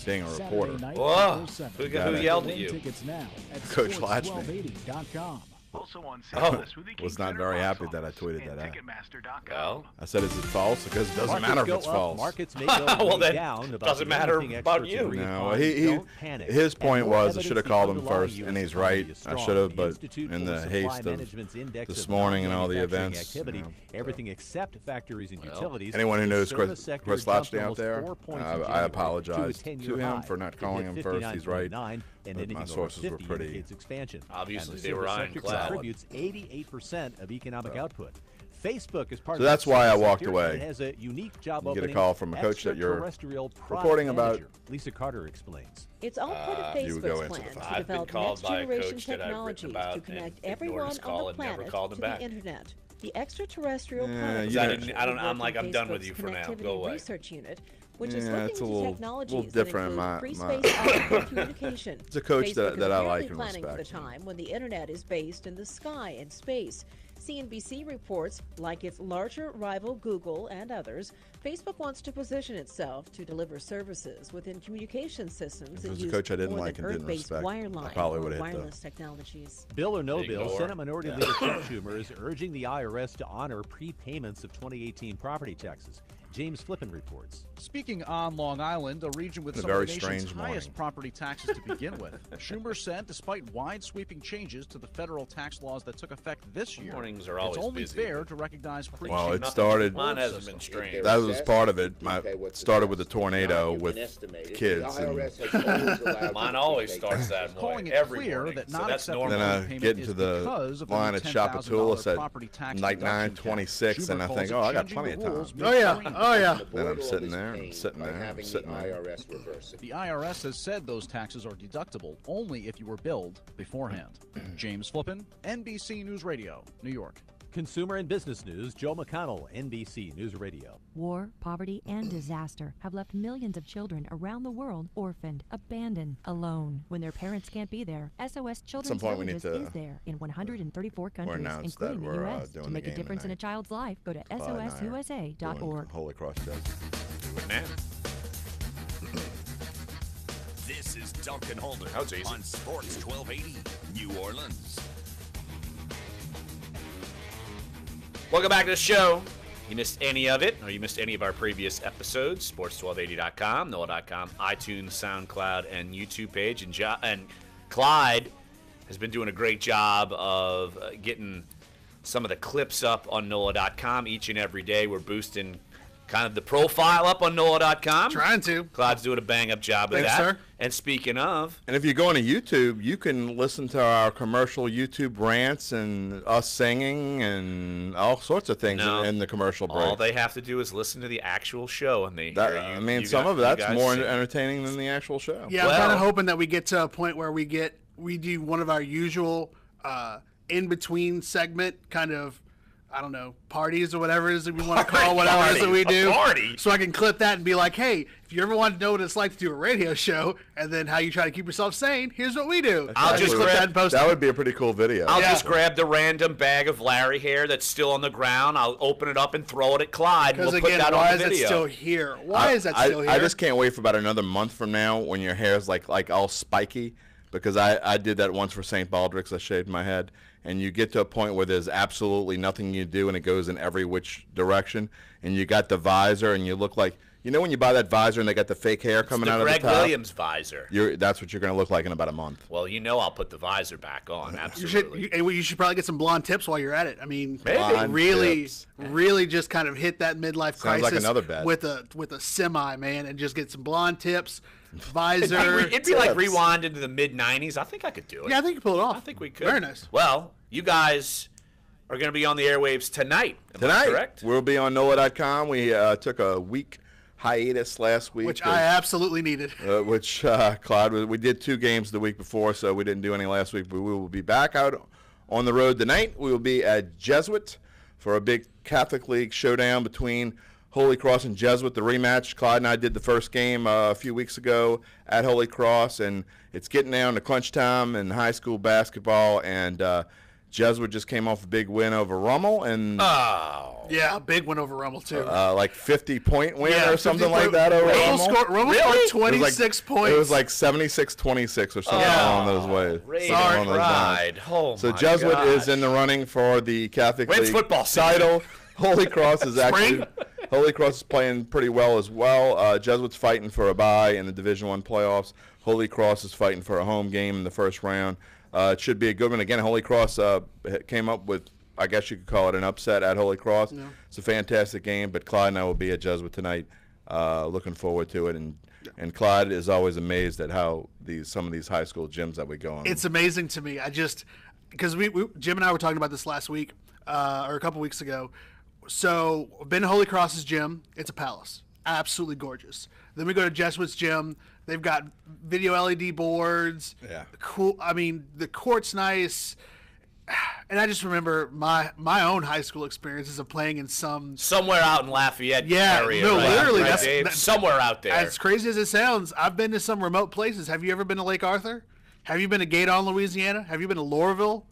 ding a reporter. Whoa. Who yelled at you? Coach Latchman. Was not very happy that I tweeted that out. Well, I said, is it false? Because it doesn't matter if it's false. Well, then it doesn't matter about you. No, his point was I should have called him first, and he's right. I should have, but in the haste of this morning and all the events. Everything except factories and utilities. Anyone who knows Chris Latchley out there, I apologize to him for not calling him first. He's right. But my sources were pretty. Obviously, they were ironclad. Contributes 88% of economic output. Facebook is part so that's why I walked sector, away. It has a unique job you get a call from a coach that you're reporting about. Lisa Carter explains. It's all part of Facebook's plan to develop next-generation technologies to connect everyone on the planet to the internet. The extraterrestrial planet. I'm done with you for now. Go away. Research unit, which is looking it's a into technologies different that include free space communication. It's a coach Facebook that I like is and planning for the respect. time when the internet is based in the sky and space. CNBC reports, like its larger rival Google and others, Facebook wants to position itself to deliver services within communication systems that use coach I didn't more like than and didn't Earth-based respect, wireline I probably or would hit wireless technologies. Bill or no bill, Senate Minority Leader Chuck Schumer is urging the IRS to honor prepayments of 2018 property taxes. James Flippin reports. Speaking on Long Island, a region with some of the nation's highest property taxes to begin with, Schumer said despite wide sweeping changes to the federal tax laws that took effect this year, Mornings are always it's only busy. fair to recognize Well, it started. Mine hasn't been strange. That was part of it. It started with the tornado with kids. And mine always starts that way. Every morning. So that's normal. Then I get into the line at Shopatula, said like 9:26, and I think, oh, I got plenty of time. Oh yeah, oh yeah. Then I'm sitting there, I'm sitting there, I'm sitting there. The IRS has said those taxes are deductible only if you were billed beforehand. James Flippin, NBC News Radio, New York. Consumer and business news, Joe McConnell, NBC News Radio. War, poverty, and disaster have left millions of children around the world orphaned, abandoned, alone. When their parents can't be there, SOS Children's Villages is there in 134 countries, including the U.S. To make a difference in a child's life, go to sosusa.org. Holy Cross Chest. Do it now. This is Dunc and Holder on Sports 1280 New Orleans. Welcome back to the show. You missed any of it, or you missed any of our previous episodes, sports1280.com, NOLA.com, iTunes, SoundCloud, and YouTube page. And Clyde has been doing a great job of getting some of the clips up on NOLA.com each and every day. We're boosting kind of the profile up on NOLA.com. Trying to. Clyde's doing a bang-up job of that. Sir. And speaking of... And if you go into YouTube, you can listen to our commercial YouTube rants and us singing and all sorts of things in the commercial break. All they have to do is listen to the actual show, and they hear you. Some of that's more entertaining than the actual show. Yeah, I'm kind of hoping that we get to a point where we get we do one of our usual in-between segment kind of, I don't know, parties or whatever it is that we want to call whatever it is that we do. Party. So I can clip that and be like, hey, if you ever want to know what it's like to do a radio show and then how you try to keep yourself sane, here's what we do. I'll just clip that and post it. That would be a pretty cool video. I'll just grab the random bag of Larry hair that's still on the ground. I'll open it up and throw it at Clyde. Because We'll again, put that why on the is video. it still here? Why is that still here? I just can't wait for about another month from now when your hair is like all spiky, because I did that once for St. Baldrick's. I shaved my head, and you get to a point where there's absolutely nothing you do, and it goes in every which direction, and you got the visor, and you look like, you know when you buy that visor and they got the fake hair coming out of the top? Greg Williams visor. That's what you're going to look like in about a month. Well, you know I'll put the visor back on. Absolutely. You should probably get some blonde tips while you're at it. I mean, Maybe. really just kind of hit that midlife crisis like another bet. with a semi, man, and just get some blonde tips, visor. It'd be like rewind into the mid-'90s. I think I could do it. Yeah, I think you pull it off. I think we could. Very nice. Well, you guys are going to be on the airwaves tonight. Am I correct? We'll be on NOLA.com. We took a week hiatus last week. Which I absolutely needed. Claude, we did 2 games the week before, so we didn't do any last week, but we will be back out on the road tonight. We will be at Jesuit for a big Catholic League showdown between Holy Cross and Jesuit, the rematch. Clyde and I did the first game a few weeks ago at Holy Cross, and it's getting down to crunch time in high school basketball, and Jesuit just came off a big win over Rummel, and yeah, a big win over Rummel too. Like 50-point win or something like that over Rummel. Rummel scored 26 points. It was like 76-26 or something along those ways. Sorry, Pride. So Jesuit is in the running for the Catholic League football title. Holy Cross is Holy Cross is playing pretty well as well. Jesuit's fighting for a bye in the Division I playoffs. Holy Cross is fighting for a home game in the first round. It should be a good one. Again, Holy Cross came up with, I guess you could call it an upset at Holy Cross. Yeah. It's a fantastic game, but Clyde and I will be at Jesuit tonight. Looking forward to it. And Clyde is always amazed at how some of these high school gyms that we go on. It's amazing to me. Because Jim and I were talking about this last week, or a couple weeks ago. So I've been to Holy Cross's gym. It's a palace. Absolutely gorgeous. Then we go to Jesuit's gym. They've got video LED boards. Yeah. Cool. I mean, the court's nice. And I just remember my own high school experiences of playing in somewhere out in Lafayette area. No, right? literally. Right, that's somewhere out there. As crazy as it sounds, I've been to some remote places. Have you ever been to Lake Arthur? Have you been to Gaydon, Louisiana? Have you been to Laurelville?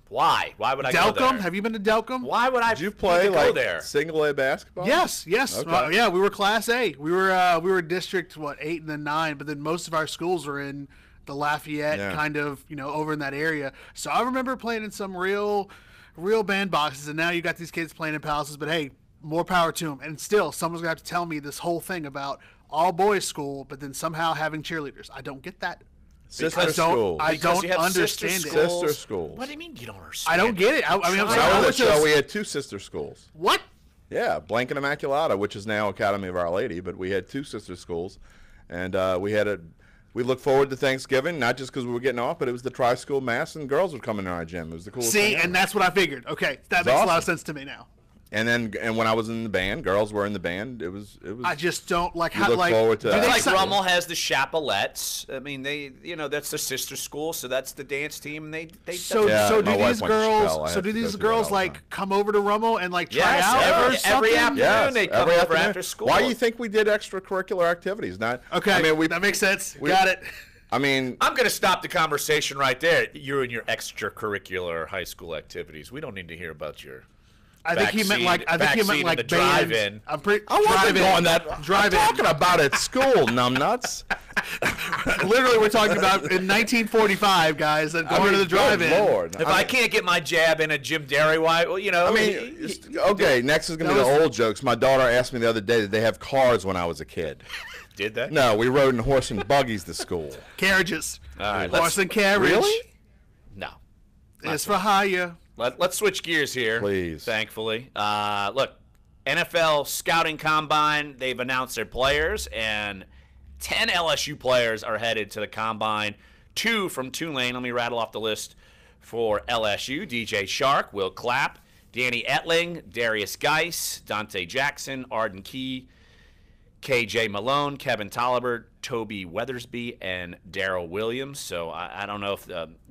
Why? Why would I go there? Delcom? Have you been to Delcom? Why would I? Did you play go like there? single A basketball? Yes. Okay. Yeah, we were Class A. We were District 8 and then 9, but then most of our schools were in the Lafayette kind of, over in that area. So I remember playing in some real bandboxes, and now you got these kids playing in palaces. But hey, more power to them. And still, someone's gonna have to tell me this whole thing about all boys school, but then somehow having cheerleaders. I don't get that. Sister schools. I don't understand it. Sister schools. What do you mean you don't understand? I don't get it. I mean, I'm sorry. So we had 2 sister schools. What? Yeah, Blank and Immaculata, which is now Academy of Our Lady, but we had 2 sister schools, and we look forward to Thanksgiving, not just because we were getting off, but it was the tri-school mass, and girls would come in our gym. It was the coolest thing ever. And that's what I figured. Okay, that makes a lot of sense to me now. And when I was in the band, girls were in the band. It was. I just don't like how look forward to that. Like Rummel has the Chapelettes. I mean, that's the sister school, so that's the dance team, and they. So do these girls like come over to Rummel and like try out every afternoon they come over after school. Why do you think we did extracurricular activities? Okay. I mean, that makes sense. Got it. I mean, I'm going to stop the conversation right there. You and your extracurricular high school activities. We don't need to hear about your. I think he meant like bands. Drive-in. I'm pretty. I wasn't going that. I'm talking about at school, numbnuts. Literally, we're talking about in 1945, guys, that going to the drive-in. Lord, if I can't get my jab in at Jim Derry, why? Well, okay. Next is going to be the old jokes. My daughter asked me the other day, did they have cars when I was a kid? Did they? No, we rode in horse and buggies to school. Carriages. All right, horse and carriage. Really? No. It's for hire. Let's switch gears here, please. Thankfully, look, NFL scouting combine. They've announced their players, and 10 LSU players are headed to the combine. 2 from Tulane. Let me rattle off the list for LSU: DJ Shark, Will Clapp, Danny Etling, Darius Geis, Dante Jackson, Arden Key, KJ Malone, Kevin Tolliver, Toby Weathersby, and Darrell Williams. So I don't know if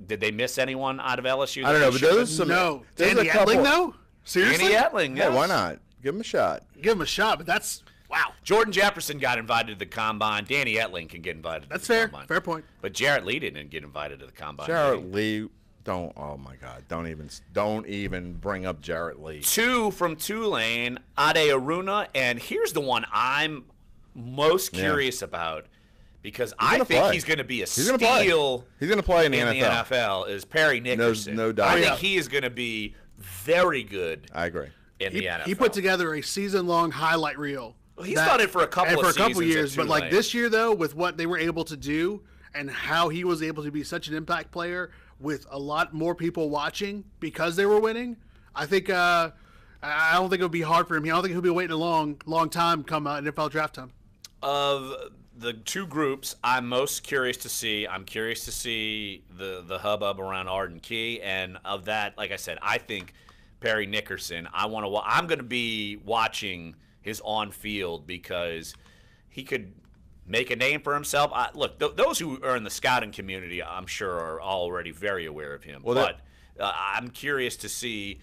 did they miss anyone out of LSU? I don't know, but there's some. No. There's Danny a couple. Etling, though? Seriously? Danny Etling, Yeah, yes. why not? Give him a shot. Give him a shot, but that's wow. Jordan Jefferson got invited to the combine. Danny Etling can get invited. That's to the fair. Combine. Fair point. But Jarrett Lee didn't get invited to the combine. Jarrett Lee, don't. Oh my God, don't even bring up Jarrett Lee. 2 from Tulane, Ade Aruna, and here's the one I'm most curious about because I think he's going to be a steal. He's going to play in the NFL. Is Perry Nickerson? No doubt. I think he is going to be very good. I agree. In the NFL, he put together a season-long highlight reel. Well, he's done it for a couple of years, but like this year though, with what they were able to do and how he was able to be such an impact player with a lot more people watching because they were winning, I think I don't think it would be hard for him. I don't think he'll be waiting a long time come NFL draft time. Of the two groups, I'm most curious to see. I'm curious to see the hubbub around Arden Key, and of that, like I said, I think Perry Nickerson. I'm going to be watching his on field because he could make a name for himself. Look, those who are in the scouting community, I'm sure, are already very aware of him. Well, I'm curious to see.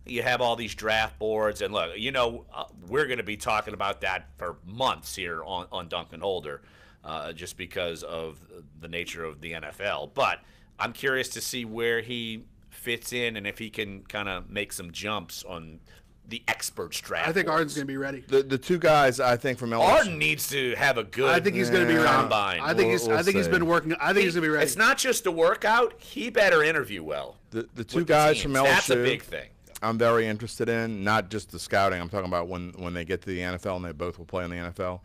You have all these draft boards, and look, we're going to be talking about that for months here on Dunc and Holder, just because of the nature of the NFL. But I'm curious to see where he fits in and if he can kind of make some jumps on the experts draft. I think boards. Arden's going to be ready. The two guys I think from LSU. Arden needs to have a good. I think he's going to be ready. Combine. I think he's been working. I think he's going to be ready. It's not just a workout. He better interview well. The two guys from LSU. That's a big thing. I'm very interested in, not just the scouting. I'm talking about when they get to the NFL and they both will play in the NFL,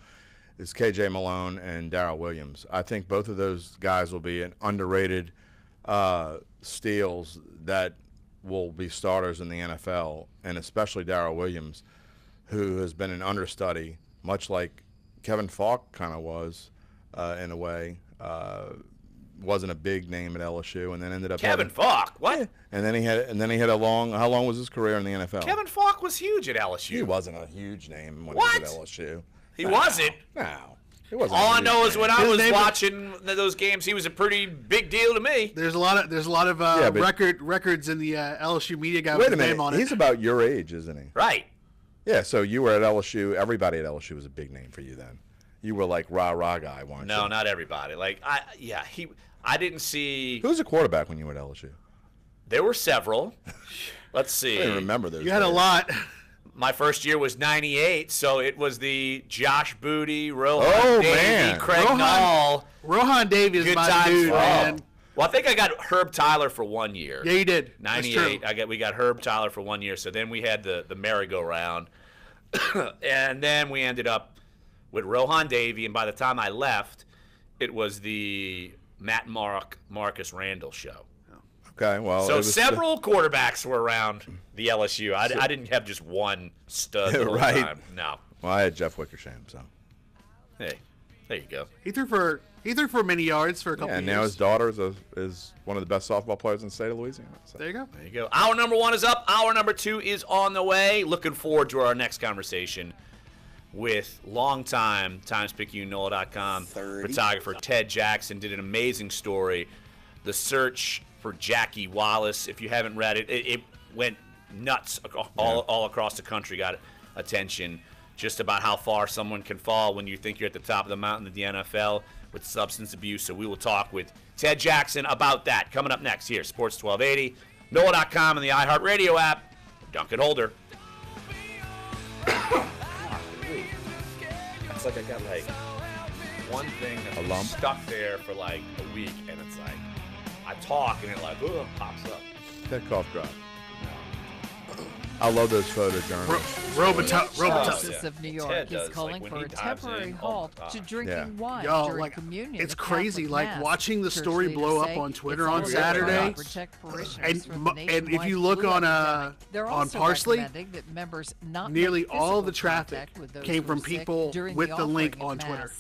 is KJ Malone and Darrell Williams. I think both of those guys will be an underrated steals that will be starters in the NFL, and especially Darrell Williams, who has been an understudy, much like Kevin Falk kind of was in a way. Wasn't a big name at LSU, and then ended up Kevin Falk. What? Yeah. And then he had a long. How long was his career in the NFL? Kevin Falk was huge at LSU. He wasn't a huge name when What? he was at LSU. He wasn't. No, he wasn't. All I know is when I was watching those games, he was a pretty big deal to me. There's a lot of records in the LSU media guy Wait with a his name minute. on it. He's about your age, isn't he? Right. Yeah. So you were at LSU. Everybody at LSU was a big name for you then. You were like rah guy, weren't you? No, not everybody. I didn't see. Who was a quarterback when you were at LSU? There were several. Let's see. I don't remember those. You had a lot. My first year was '98, so it was the Josh Booty, Rohan Davey, Craig Nall. Rohan Davey is my dude, man. Well, I think I got Herb Tyler for 1 year. Yeah, you did. '98. We got Herb Tyler for 1 year. So then we had the merry-go-round, and then we ended up with Rohan Davey. And by the time I left, it was the Matt Marcus Randall show. Okay, well. So several quarterbacks were around the LSU. I didn't have just one stud the whole time. No. Well, I had Jeff Wickersham, so. Hey, there you go. He threw for many yards for a couple years. And now his daughter is one of the best softball players in the state of Louisiana. So. There you go. There you go. Hour number 1 is up. Hour number 2 is on the way. Looking forward to our next conversation with longtime NOLA.com photographer Ted Jackson. Did an amazing story. The search for Jackie Wallace. If you haven't read it, it went nuts all across the country. Got attention just about how far someone can fall when you think you're at the top of the mountain of the NFL with substance abuse. So we will talk with Ted Jackson about that coming up next here. Sports 1280, NOLA.com, and the iHeartRadio app. Dunc and Holder. It's like I got one thing that's stuck there for a week, and it's like I talk and it pops up. That cough drop. I love those Diocese of New York is calling for a temporary halt to drinking wine during communion. It's crazy, watching the story blow up on Twitter on Saturday. And if you look on Parsley, nearly all the traffic came from people with the link on Twitter.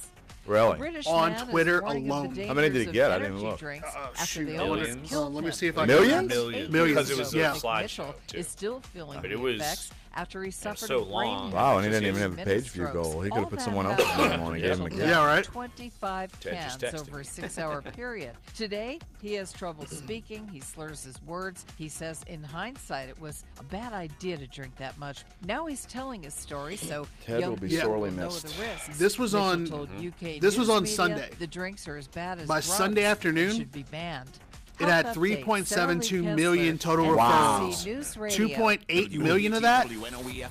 Really? On Twitter alone. How many did he get? I didn't even look. Millions? Let me see if I can. Millions? Millions. Millions. Because it was a Mitchell slideshow, too. is still feeling but the effects after he suffered so a brain long. Wow, and he didn't even hemorrhage have a and page view strokes. goal. He could All have put that someone else's happened name on and gave him a gift. Yeah, right. 25 Ted just cans texted. over a 6-hour period. Today, he has trouble speaking. He slurs his words. He says, in hindsight, it was a bad idea to drink that much. Now he's telling his story, so Ted young will be people sorely will know missed. the risks. This was Mitchell on- told UK this was news on media, Sunday. The drinks are as bad as By drugs. Sunday afternoon, It should be banned. It had Health update. 3.72 Sarah Lee million Kessler, total Wow. NBC News Radio. 2.8 million of that,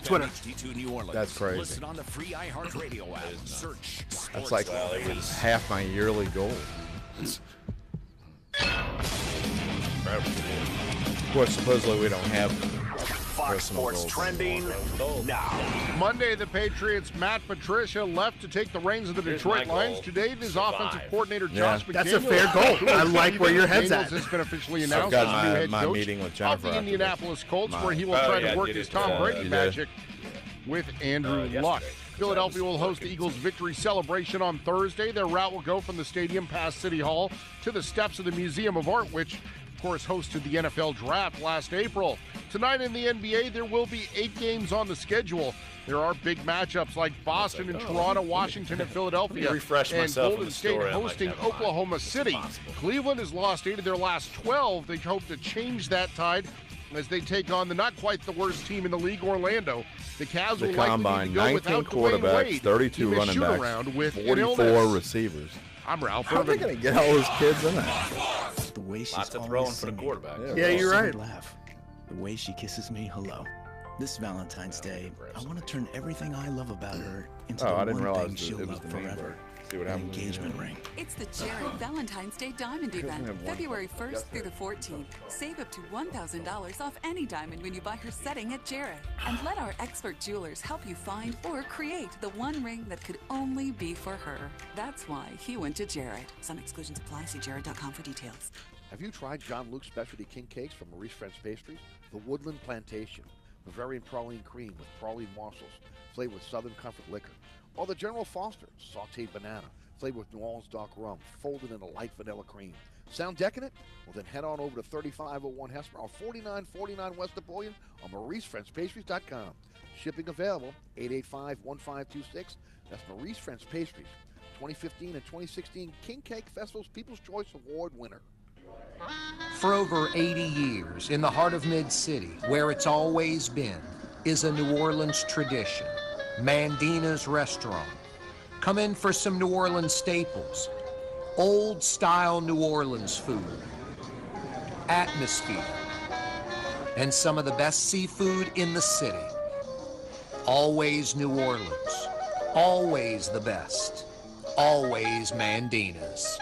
Twitter. New Orleans. That's crazy. Listen on the free iHeartRadio app. Search That's like half my yearly goal. Of course, supposedly we don't have Fox Sports trending now. Monday, the Patriots' Matt Patricia left to take the reins of the Here's Detroit my Lions. goal. Today, it is Survive. offensive coordinator Yeah. Josh McDaniels. That's a fair goal. I like where your head's McDaniels at. has been officially I've announced got as the new head my coach meeting with of Jennifer the after Indianapolis Colts, where he will Oh, try yeah, to work did his it, Tom Brady you did. magic with Andrew Luck. yesterday. Philadelphia will host the Eagles' victory celebration on Thursday. Their route will go from the stadium past City Hall to the steps of the Museum of Art, which, of course, hosted the NFL Draft last April. Tonight in the NBA, there will be 8 games on the schedule. There are big matchups like Boston and Toronto, Washington and Philadelphia, Let me refresh and myself on Golden the State story. I might hosting have mine. Oklahoma It's City. impossible. Cleveland has lost 8 of their last 12. They hope to change that tide as they take on the not quite the worst team in the league, Orlando. The Cavs The will likely combine, need to go 19 without Dwayne quarterbacks, Wade. 32 He missed running backs, shoot-around with an 44 illness. receivers. I'm Ralph How are they Irvin. going to get all those kids in there? The way she's Lots of always throwing for the singing. quarterback. Yeah, you're right. Laugh. The way she kisses me hello. This Valentine's Day, I want to turn everything I love about her into Oh, the I didn't one realize thing she'll it was love the main forever. bird. See what An happens. engagement ring. It's the Jared Valentine's Day Diamond doesn't event, have one February point. 1st through the 14th. Save up to $1,000 off any diamond when you buy her setting at Jared. And let our expert jewelers help you find or create the one ring that could only be for her. That's why he went to Jared. Some exclusions apply. See jared.com for details. Have you tried John Luke's specialty king cakes from Maurice French Pastries? The Woodland Plantation, Bavarian praline cream with praline morsels, flavored with Southern Comfort liquor. Or the General Foster, sauteed banana, flavored with New Orleans dark rum, folded in a light vanilla cream. Sound decadent? Well, then head on over to 3501 Hesper or 4949 West Napoleon on MauriceFrenchPastries.com. Shipping available, 885-1526. That's Maurice French Pastries, 2015 and 2016 King Cake Festival's People's Choice Award winner. For over 80 years, in the heart of Mid-City, where it's always been, is a New Orleans tradition, Mandina's Restaurant. Come in for some New Orleans staples, old-style New Orleans food, atmosphere, and some of the best seafood in the city. Always New Orleans, always the best, always Mandina's.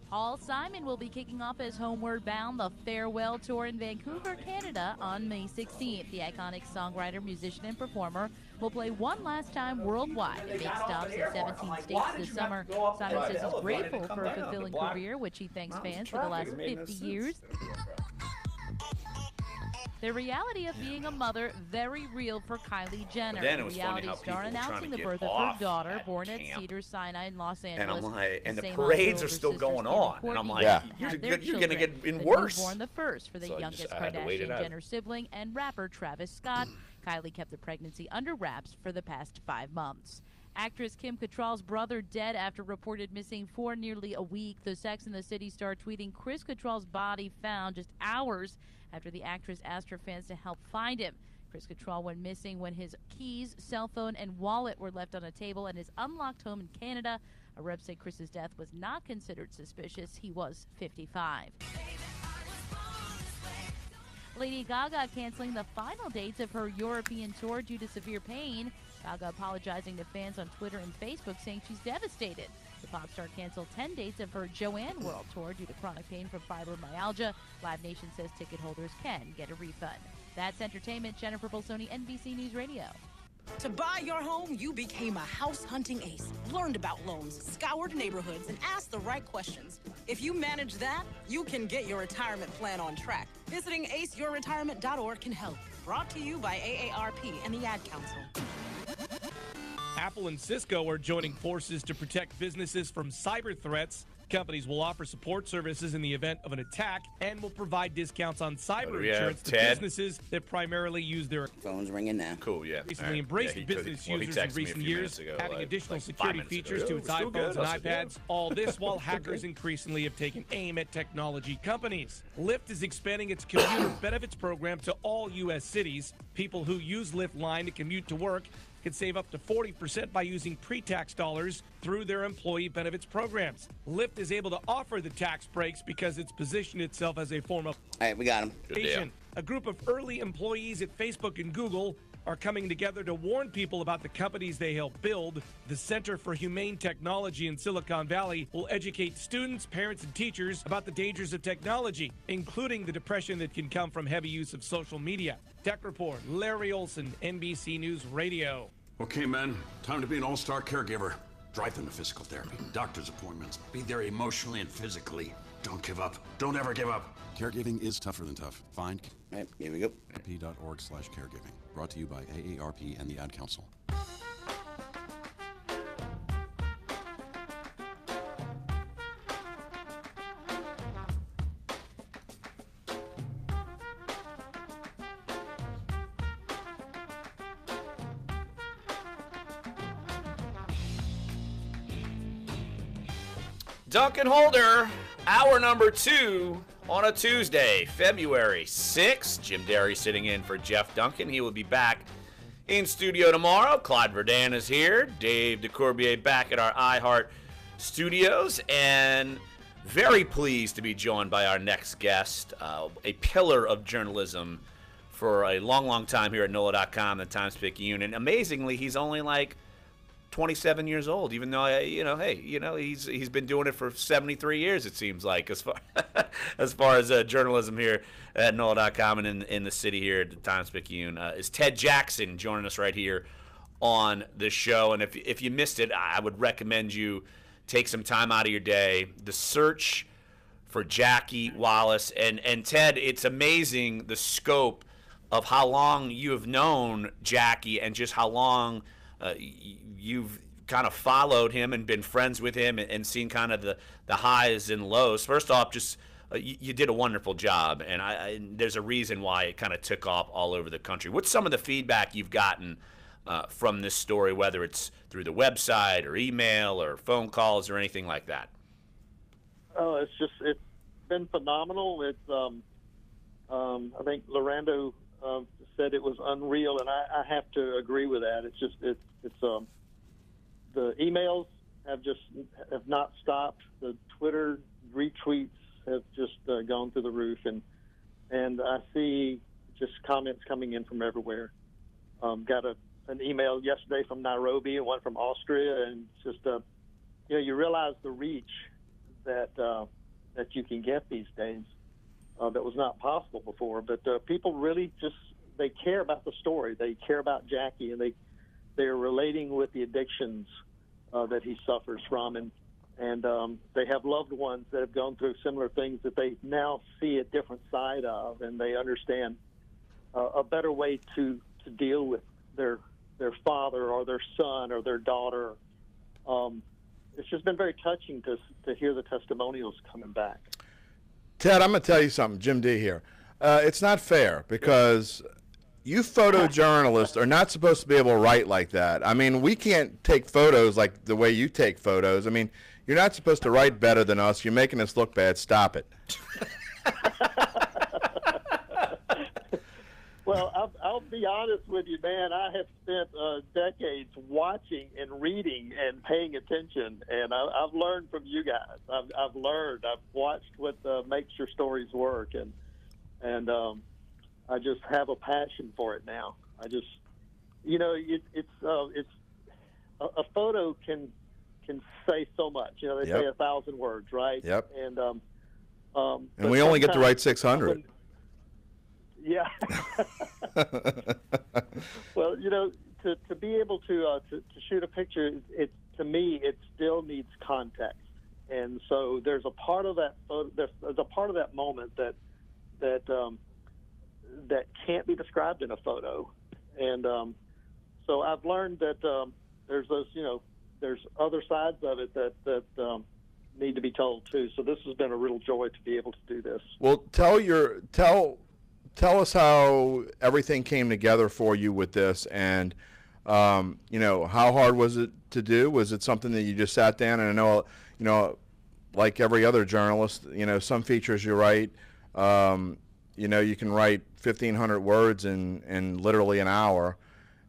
Paul Simon will be kicking off his Homeward Bound, the Farewell Tour in Vancouver, Canada on May 16th. The iconic songwriter, musician, and performer will play one last time worldwide and make stops in 17 states this summer. Simon says he's grateful for a fulfilling career, which he thanks fans for the last 50 years. The reality of being a mother, very real for Kylie Jenner. Then it was funny reality how star people were trying announcing to the get birth of off her daughter, at born at camp. Cedars-Sinai in Los And Angeles. I'm like, and the same parades older are still sisters going Kim on. and And I'm Kourtney like, had you're their going to get children. in The worse. newborn, the first for the So I youngest had to wait it Kardashian out. Jenner sibling and rapper Travis Scott. Kylie kept the pregnancy under wraps for the past 5 months. Actress Kim Cattrall's brother dead after reported missing for nearly a week. The Sex and the City star tweeting Chris Cattrall's body found just hours after the actress asked her fans to help find him. Chris Cattrall went missing when his keys, cell phone, and wallet were left on a table at his unlocked home in Canada. A rep said Chris's death was not considered suspicious. He was 55. Lady Gaga canceling the final dates of her European tour due to severe pain. Gaga apologizing to fans on Twitter and Facebook, saying she's devastated. The pop star canceled 10 dates of her Joanne World Tour due to chronic pain from fibromyalgia. Live Nation says ticket holders can get a refund. That's entertainment. Jennifer Bolsoni, NBC News Radio. To buy your home, you became a house hunting ace, learned about loans, scoured neighborhoods, and asked the right questions. If you manage that, you can get your retirement plan on track. Visiting aceyourretirement.org can help. Brought to you by AARP and the Ad Council. Apple and Cisco are joining forces to protect businesses from cyber threats. Companies will offer support services in the event of an attack and will provide discounts on cyber we have, insurance to Ted? businesses that primarily use their phone's ringing now. Cool, yeah. recently embraced business users in recent years, adding additional security features to its iPhones and iPads. All this while hackers increasingly have taken aim at technology companies. Lyft is expanding its commuter benefits program to all U.S. cities. People who use Lyft Line to commute to work can save up to 40% by using pre-tax dollars through their employee benefits programs. Lyft is able to offer the tax breaks because it's positioned itself as a form of... All right, we got him. A group of early employees at Facebook and Google are coming together to warn people about the companies they help build. The Center for Humane Technology in Silicon Valley will educate students, parents, and teachers about the dangers of technology, including the depression that can come from heavy use of social media. Tech Report, Larry Olson, NBC News Radio. Okay, men, time to be an all-star caregiver. Drive them to physical therapy, doctor's appointments, be there emotionally and physically. Don't give up. Don't ever give up. Caregiving is tougher than tough. Find Right, here we go. AARP.org/caregiving. Brought to you by AARP and the Ad Council. Dunc and Holder, hour number 2 on a Tuesday, February 6th. Jim Derry sitting in for Jeff Duncan. He will be back in studio tomorrow. Clyde Verdun is here. Dave DeCourbier back at our iHeart studios. And very pleased to be joined by our next guest, a pillar of journalism for a long, long time here at NOLA.com, the Times-Picayune. And amazingly, he's only like 27 years old, even though, he's been doing it for 73 years, it seems like, as far as journalism here at NOLA.com and in the city here at the Times-Picayune. Is Ted Jackson joining us right here on the show. And if you missed it, I would recommend you take some time out of your day. The search for Jackie Wallace. And Ted, it's amazing the scope of how long you have known Jackie and just how long you've kind of followed him and been friends with him and seen kind of the highs and lows. First off, just you did a wonderful job, and there's a reason why it kind of took off all over the country. What's some of the feedback you've gotten from this story, whether it's through the website or email or phone calls or anything like that? Oh, it's been phenomenal. It's I think Lorando said it was unreal, and I have to agree with that. It's the emails have not stopped. The Twitter retweets have just gone through the roof, and I see just comments coming in from everywhere. Got an email yesterday from Nairobi and one from Austria, and it's just you realize the reach that you can get these days that was not possible before. But people really they care about the story. They care about Jackie, and they're relating with the addictions that he suffers from, and they have loved ones that have gone through similar things that they now see a different side of, and they understand a better way to deal with their father or their son or their daughter. It's just been very touching to hear the testimonials coming back. Ted, I'm going to tell you something. Jim D here. It's not fair because you photojournalists are not supposed to be able to write like that. I mean, we can't take photos like the way you take photos. I mean, you're not supposed to write better than us. You're making us look bad. Stop it. Well, I'll be honest with you, man. I have spent decades watching and reading and paying attention, and I've learned from you guys. I've learned. I've watched what makes your stories work, and I just have a passion for it now. I just, it's a photo can say so much. They say 1,000 words, right? Yep. And we only get to write 600. Yeah. Well, to be able to shoot a picture, to me, it still needs context, and so there's a part of that photo, there's a part of that moment that can't be described in a photo, and so I've learned that there's those, there's other sides of it that need to be told too. So this has been a real joy to be able to do this. Well, tell us how everything came together for you with this, and how hard was it to do? Was it something that you just sat down? And I know, like every other journalist, some features you write, you can write 1,500 words in literally an hour,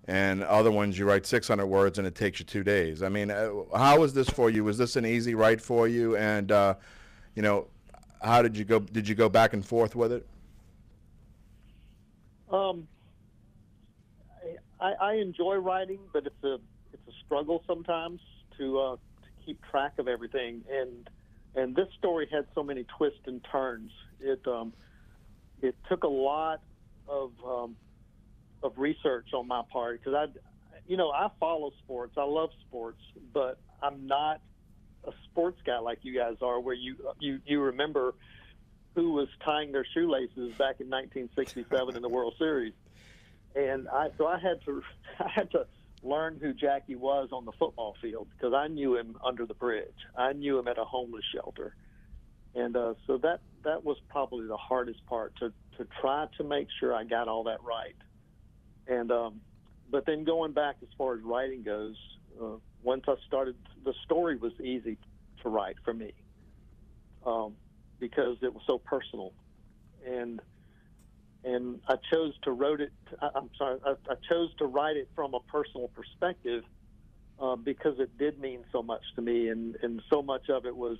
and other ones you write 600 words and it takes you 2 days. I mean, how was this for you? Was this an easy write for you? And how did you go? Did you go back and forth with it? I enjoy writing, but it's a struggle sometimes to keep track of everything. And this story had so many twists and turns. It took a lot of research on my part, because I follow sports. I love sports, but I'm not a sports guy like you guys are, where you remember who was tying their shoelaces back in 1967 in the World Series. And I had to learn who Jackie was on the football field, because I knew him under the bridge. I knew him at a homeless shelter. And so that was probably the hardest part, to try to make sure I got all that right. And but then going back as far as writing goes, once I started, the story was easy to write for me, because it was so personal. And I chose to I chose to write it from a personal perspective, because it did mean so much to me, and so much of it was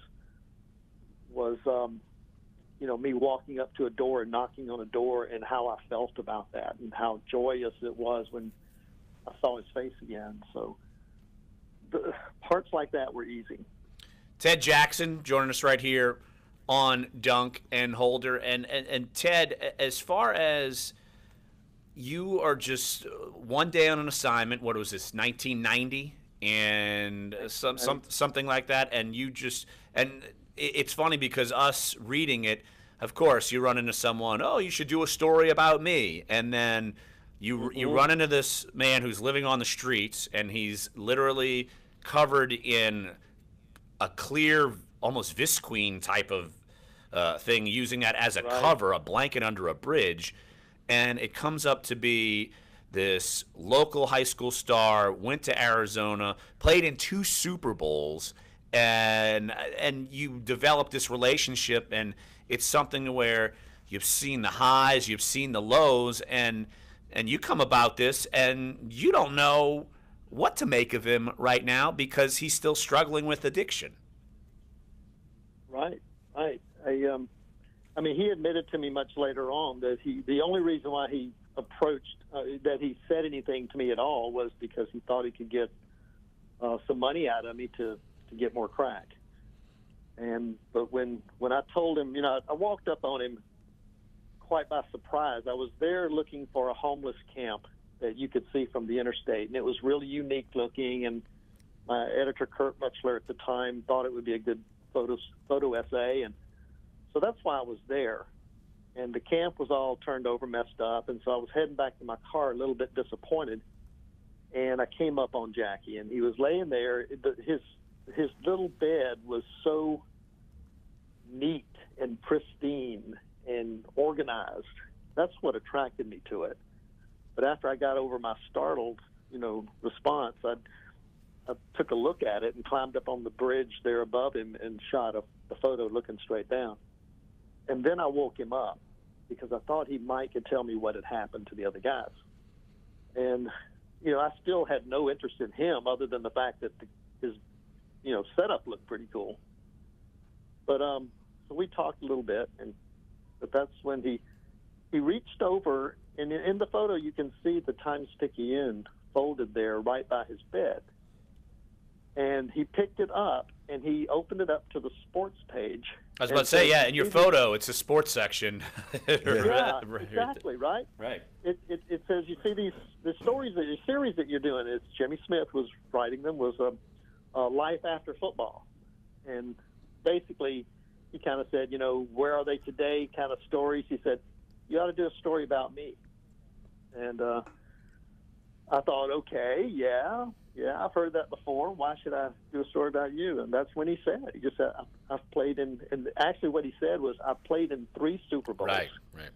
me walking up to a door and knocking on a door, and how I felt about that, and how joyous it was when I saw his face again. So the parts like that were easy. Ted Jackson joining us right here on Dunc and Holder. And Ted, as far as you are just one day on an assignment, what was this, 1990? And something like that, and it's funny because us reading it, of course, you run into someone, oh, you should do a story about me. And then you run into this man who's living on the streets, and he's literally covered in a clear, almost visqueen type of thing, using that as a cover, a blanket under a bridge. And it comes up to be this local high school star, went to Arizona, played in 2 Super Bowls, and you develop this relationship, and it's something where you've seen the highs, you've seen the lows, and you come about this, and you don't know what to make of him right now, because he's still struggling with addiction. Right. I mean, he admitted to me much later on that the only reason why he approached, that he said anything to me at all, was because he thought he could get some money out of me to get more crack. But when I told him, I walked up on him quite by surprise. I was there looking for a homeless camp that you could see from the interstate, and it was really unique looking, and my editor, Kurt Muchler, at the time thought it would be a good photo essay, and so that's why I was there. And the camp was all turned over, messed up, and so I was heading back to my car a little bit disappointed, and I came up on Jackie, and he was laying there. His little bed was so neat and pristine and organized. That's what attracted me to it. But after I got over my startled, response, I took a look at it and climbed up on the bridge there above him and shot a photo looking straight down. And then I woke him up, because I thought he could tell me what had happened to the other guys. And, I still had no interest in him, other than the fact that his setup looked pretty cool. But so we talked a little bit, but that's when he reached over, and in the photo you can see the time sticky end folded there right by his bed. And he picked it up, and he opened it up to the sports page. I was about to say, yeah, in your photo, it's a sports section. Yeah, exactly, right? Right. It says, you see the stories, the series that you're doing, it's Jimmy Smith was writing them, was a life after football. And basically, he kind of said, where are they today kind of stories. He said, you ought to do a story about me. And I thought, okay, yeah, I've heard that before. Why should I do a story about you? And that's when he said, he just said, I've played in, and actually what he said was, I've played in 3 Super Bowls. Right.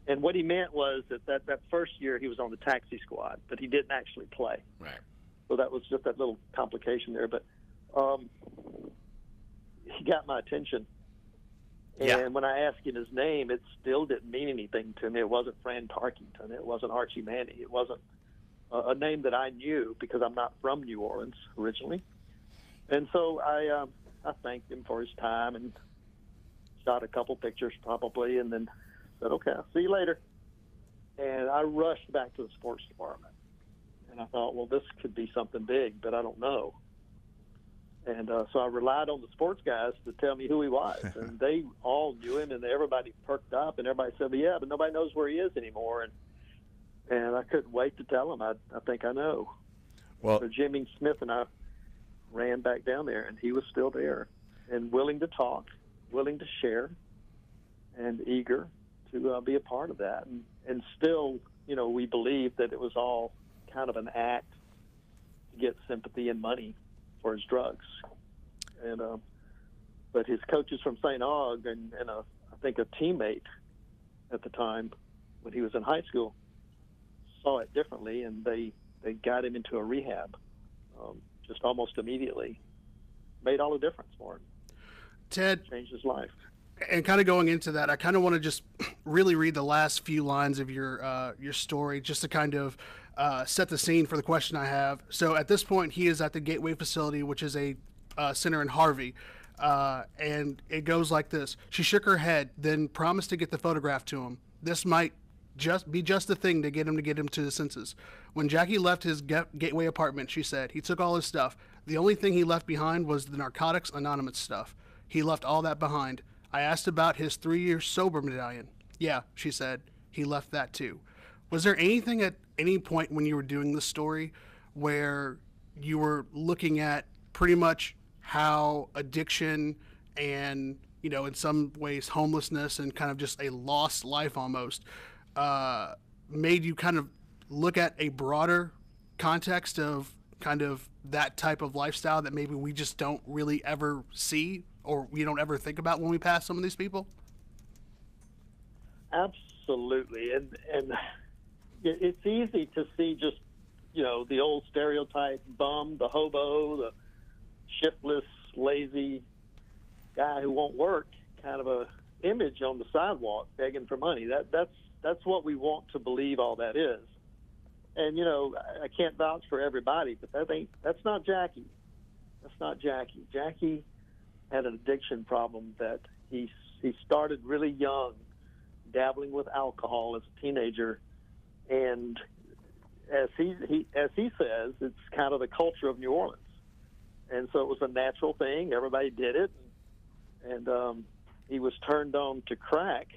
And what he meant was that first year he was on the taxi squad, but he didn't actually play. Right. So that was just that little complication there. But he got my attention. And when I asked him his name, it still didn't mean anything to me. It wasn't Fran Tarkington. It wasn't Archie Manning. It wasn't a name that I knew because I'm not from New Orleans originally. And so I thanked him for his time and shot a couple pictures probably, and then said, okay, I'll see you later. And I rushed back to the sports department. And I thought, well, this could be something big, but I don't know. And so I relied on the sports guys to tell me who he was. And they all knew him, and everybody perked up, and everybody said, yeah, but nobody knows where he is anymore. And I couldn't wait to tell him. I think I know. Well, so Jimmy Smith and I ran back down there, and he was still there and willing to talk, willing to share, and eager to be a part of that. And still, we believed that it was all kind of an act to get sympathy and money for his drugs. And but his coaches from St. Aug and I think a teammate at the time when he was in high school saw it differently, and they got him into a rehab just almost immediately. Made all the difference for him. Ted, changed his life. And kind of going into that, I kind of want to just really read the last few lines of your story just to kind of set the scene for the question I have. So at this point, he is at the Gateway facility, which is a center in Harvey. And it goes like this. She shook her head, then promised to get the photograph to him. This might just the thing to get him to his senses. When Jackie left his Gateway apartment, she said, he took all his stuff. The only thing he left behind was the Narcotics Anonymous stuff. He left all that behind. I asked about his 3-year sober medallion. Yeah, she said, he left that too. Was there anything at any point when you were doing this story where you were looking at pretty much how addiction and, in some ways homelessness and kind of just a lost life almost made you kind of look at a broader context of kind of that type of lifestyle that maybe we just don't really ever see or we don't ever think about when we pass some of these people? Absolutely. And it's easy to see just, the old stereotype bum, the hobo, the shiftless, lazy guy who won't work, kind of a image on the sidewalk begging for money. That's what we want to believe all that is. And, I can't vouch for everybody, but that's not Jackie. That's not Jackie. Jackie had an addiction problem that he started really young, dabbling with alcohol as a teenager, and as he says, it's kind of the culture of New Orleans, and so it was a natural thing. Everybody did it, and he was turned on to crack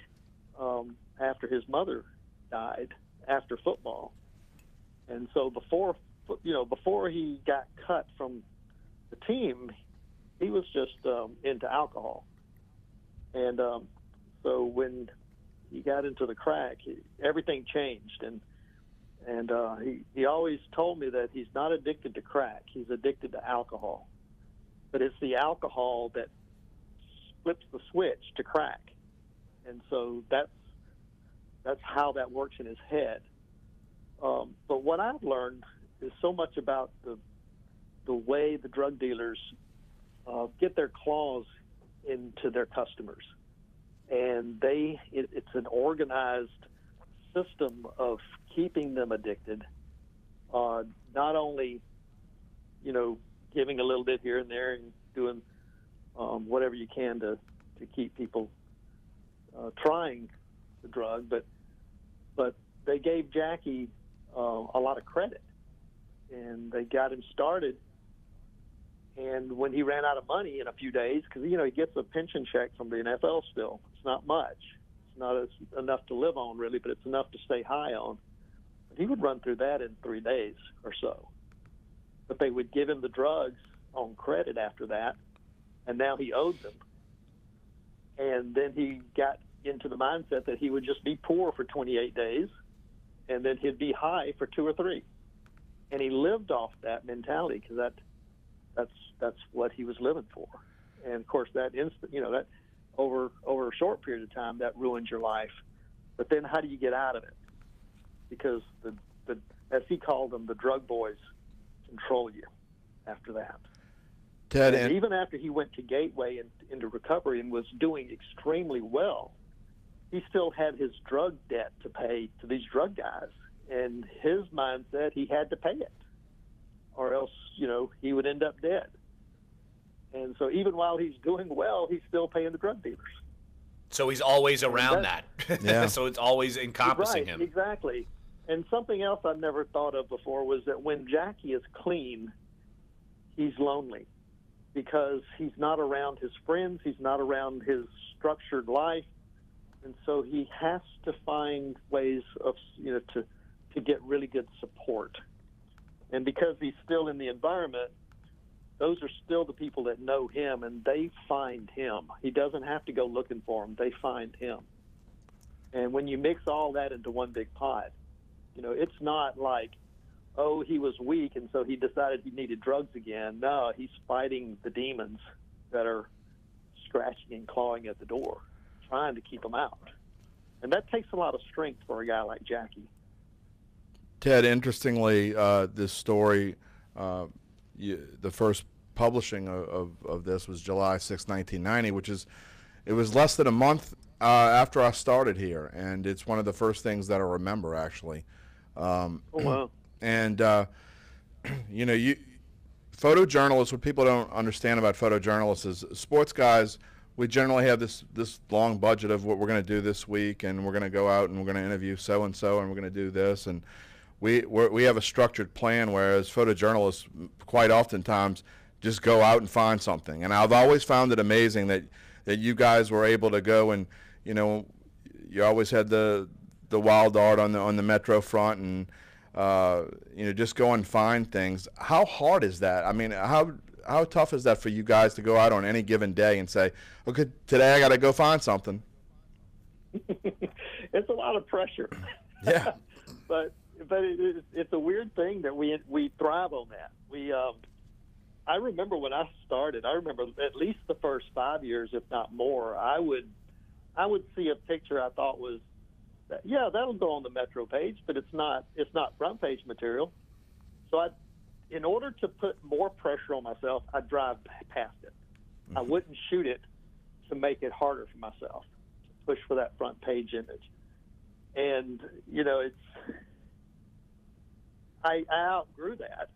after his mother died after football, and so before he got cut from the team, he was just into alcohol. And so when he got into the crack, everything changed. And he always told me that he's not addicted to crack. He's addicted to alcohol. But it's the alcohol that flips the switch to crack. And so that's how that works in his head. But what I've learned is so much about the way the drug dealers get their claws into their customers, and it's an organized system of keeping them addicted. Not only, giving a little bit here and there and doing whatever you can to keep people trying the drug, but they gave Jackie a lot of credit, and they got him started. And when he ran out of money in a few days, because, he gets a pension check from the NFL still. It's not much. It's not enough to live on, really, but it's enough to stay high on. But he would run through that in 3 days or so. But they would give him the drugs on credit after that, and now he owed them. And then he got into the mindset that he would just be poor for 28 days, and then he'd be high for 2 or 3. and he lived off that mentality because that's what he was living for. And of course, that instant, that over a short period of time, that ruins your life. But then, how do you get out of it? Because the as he called them, the drug boys control you after that. Ted, and even after he went to Gateway and into recovery and was doing extremely well, he still had his drug debt to pay to these drug guys. And his mindset, he had to pay it, or else, he would end up dead. And so even while he's doing well, he's still paying the drug dealers. So he's always around that. Yeah. So it's always encompassing right, him. Exactly. And something else I never thought of before was that when Jackie is clean, he's lonely because he's not around his friends, he's not around his structured life, and so he has to find ways of, to get really good support. And because he's still in the environment, those are still the people that know him, and they find him. He doesn't have to go looking for them. They find him. And when you mix all that into one big pot, it's not like, oh, he was weak and so he decided he needed drugs again. No, he's fighting the demons that are scratching and clawing at the door, trying to keep him out. And that takes a lot of strength for a guy like Jackie. Ted, interestingly, this story, the first publishing of this was July 6, 1990, it was less than a month after I started here, and it's one of the first things that I remember, actually. Oh, wow. And, photojournalists, what people don't understand about photojournalists is sports guys, we generally have this long budget of what we're going to do this week, and we're going to go out and we're going to interview so-and-so, and we're going to do this, and we have a structured plan, whereas photojournalists quite oftentimes just go out and find something. And I've always found it amazing that you guys were able to go and, you always had the wild art on the Metro front, and just go and find things. How hard is that? I mean, how tough is that for you guys to go out on any given day and say, okay, today I got to go find something? It's a lot of pressure. Yeah. but it's a weird thing that we thrive on that. I remember when I started, at least the first 5 years, if not more, I would see a picture I thought was, yeah, that'll go on the Metro page, but it's not front page material. So in order to put more pressure on myself, I'd drive past it. I wouldn't shoot it to make it harder for myself, to push for that front page image. And, I outgrew that.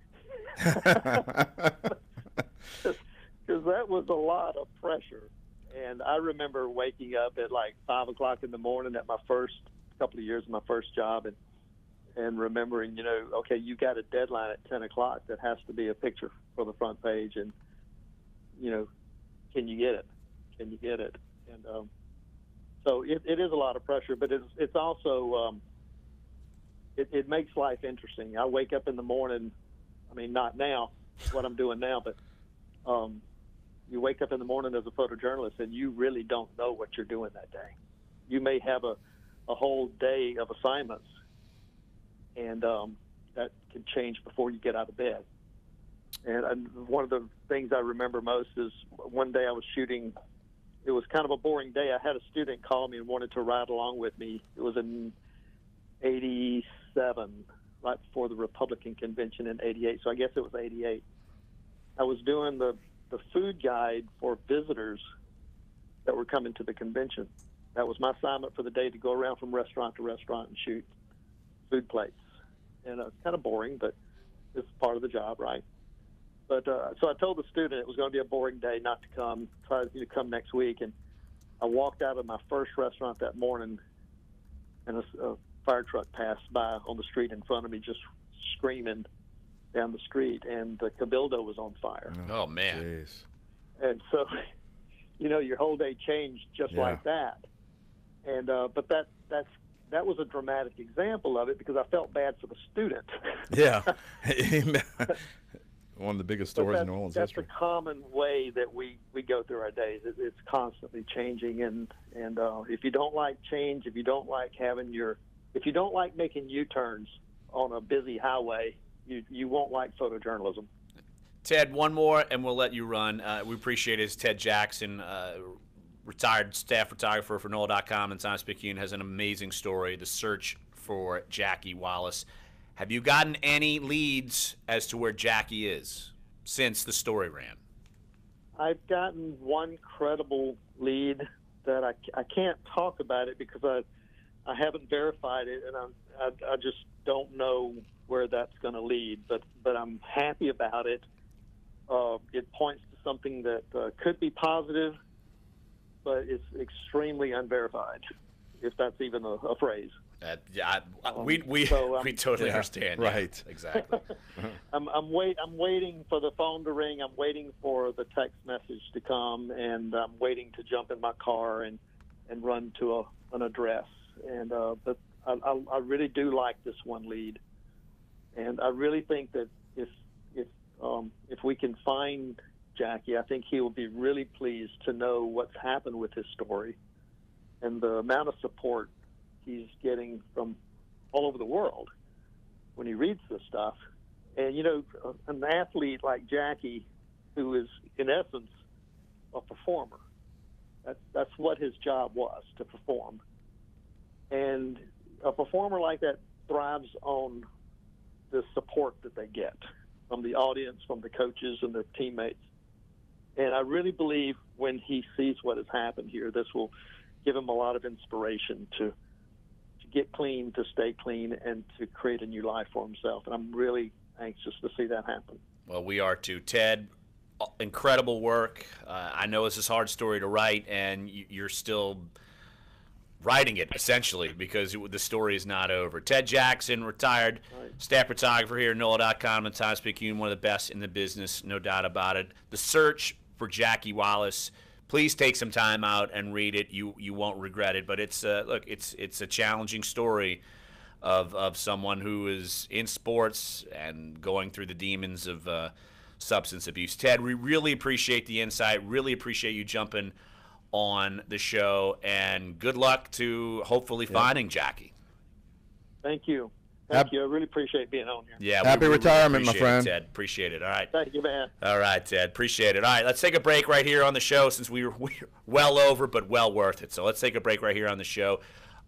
Because that was a lot of pressure. And I remember waking up at like 5 o'clock in the morning at my first couple of years of my first job, and remembering, okay, you got a deadline at 10 o'clock that has to be a picture for the front page, and, can you get it? Can you get it? And so it is a lot of pressure, but it's also, it makes life interesting. I wake up in the morning, I mean, not now, what I'm doing now, but you wake up in the morning as a photojournalist and you really don't know what you're doing that day. You may have a whole day of assignments, and that can change before you get out of bed. And one of the things I remember most is one day I was shooting. It was kind of a boring day. I had a student call me and wanted to ride along with me. It was in 87, right before the Republican convention in 88. So I guess it was 88. I was doing the food guide for visitors that were coming to the convention. That was my assignment for the day, to go around from restaurant to restaurant and shoot food plates. And it's kind of boring, but it's part of the job, right? But so I told the student it was going to be a boring day, not to come, try to come next week. And I walked out of my first restaurant that morning, and a fire truck passed by on the street in front of me, just screaming down the street, and the Cabildo was on fire. Oh, man. Jeez. And so, your whole day changed just like that. And but that was a dramatic example of it, because I felt bad for the student. Yeah. One of the biggest stories in New Orleans history. That's a common way that we go through our days. It's constantly changing, and if you don't like change, if you don't like making U-turns on a busy highway, you won't like photojournalism. Ted, one more, and we'll let you run. We appreciate it. It's Ted Jackson, retired staff photographer for NOLA.com and Times-Picayune, has an amazing story, the search for Jackie Wallace. Have you gotten any leads as to where Jackie is since the story ran? I've gotten one credible lead that I can't talk about it because I haven't verified it, and I just don't know where that's going to lead. But I'm happy about it. It points to something that could be positive, but it's extremely unverified, if that's even a phrase. We totally understand. Right. Yeah, exactly. I'm waiting for the phone to ring. I'm waiting for the text message to come, and I'm waiting to jump in my car and run to an address. And but I really do like this one lead, and I really think that if we can find Jackie, I think he will be really pleased to know what's happened with his story and the amount of support he's getting from all over the world when he reads this stuff. And, you know, an athlete like Jackie, who is, in essence, a performer, that's what his job was, to perform. And a performer like that thrives on the support that they get from the audience, from the coaches and their teammates. And I really believe when he sees what has happened here, this will give him a lot of inspiration to get clean, to stay clean, and to create a new life for himself. And I'm really anxious to see that happen. Well, we are too. Ted, incredible work. I know it's a hard story to write, and you're still writing it, essentially, because the story is not over. Ted Jackson, retired staff photographer here at NOLA.com and Times-Picayune, one of the best in the business, no doubt about it. The search for Jackie Wallace. Please take some time out and read it. You won't regret it. But it's look, it's a challenging story of someone who is in sports and going through the demons of substance abuse. Ted, we really appreciate the insight. Really appreciate you jumping on the show, and good luck to hopefully finding Jackie. Thank you. Thank you. I really appreciate being on here. Yeah, happy retirement, my friend. Ted, appreciate it. All right. Thank you, man. All right, Ted, appreciate it. All right, let's take a break right here on the show since we're well over, but well worth it. So let's take a break right here on the show.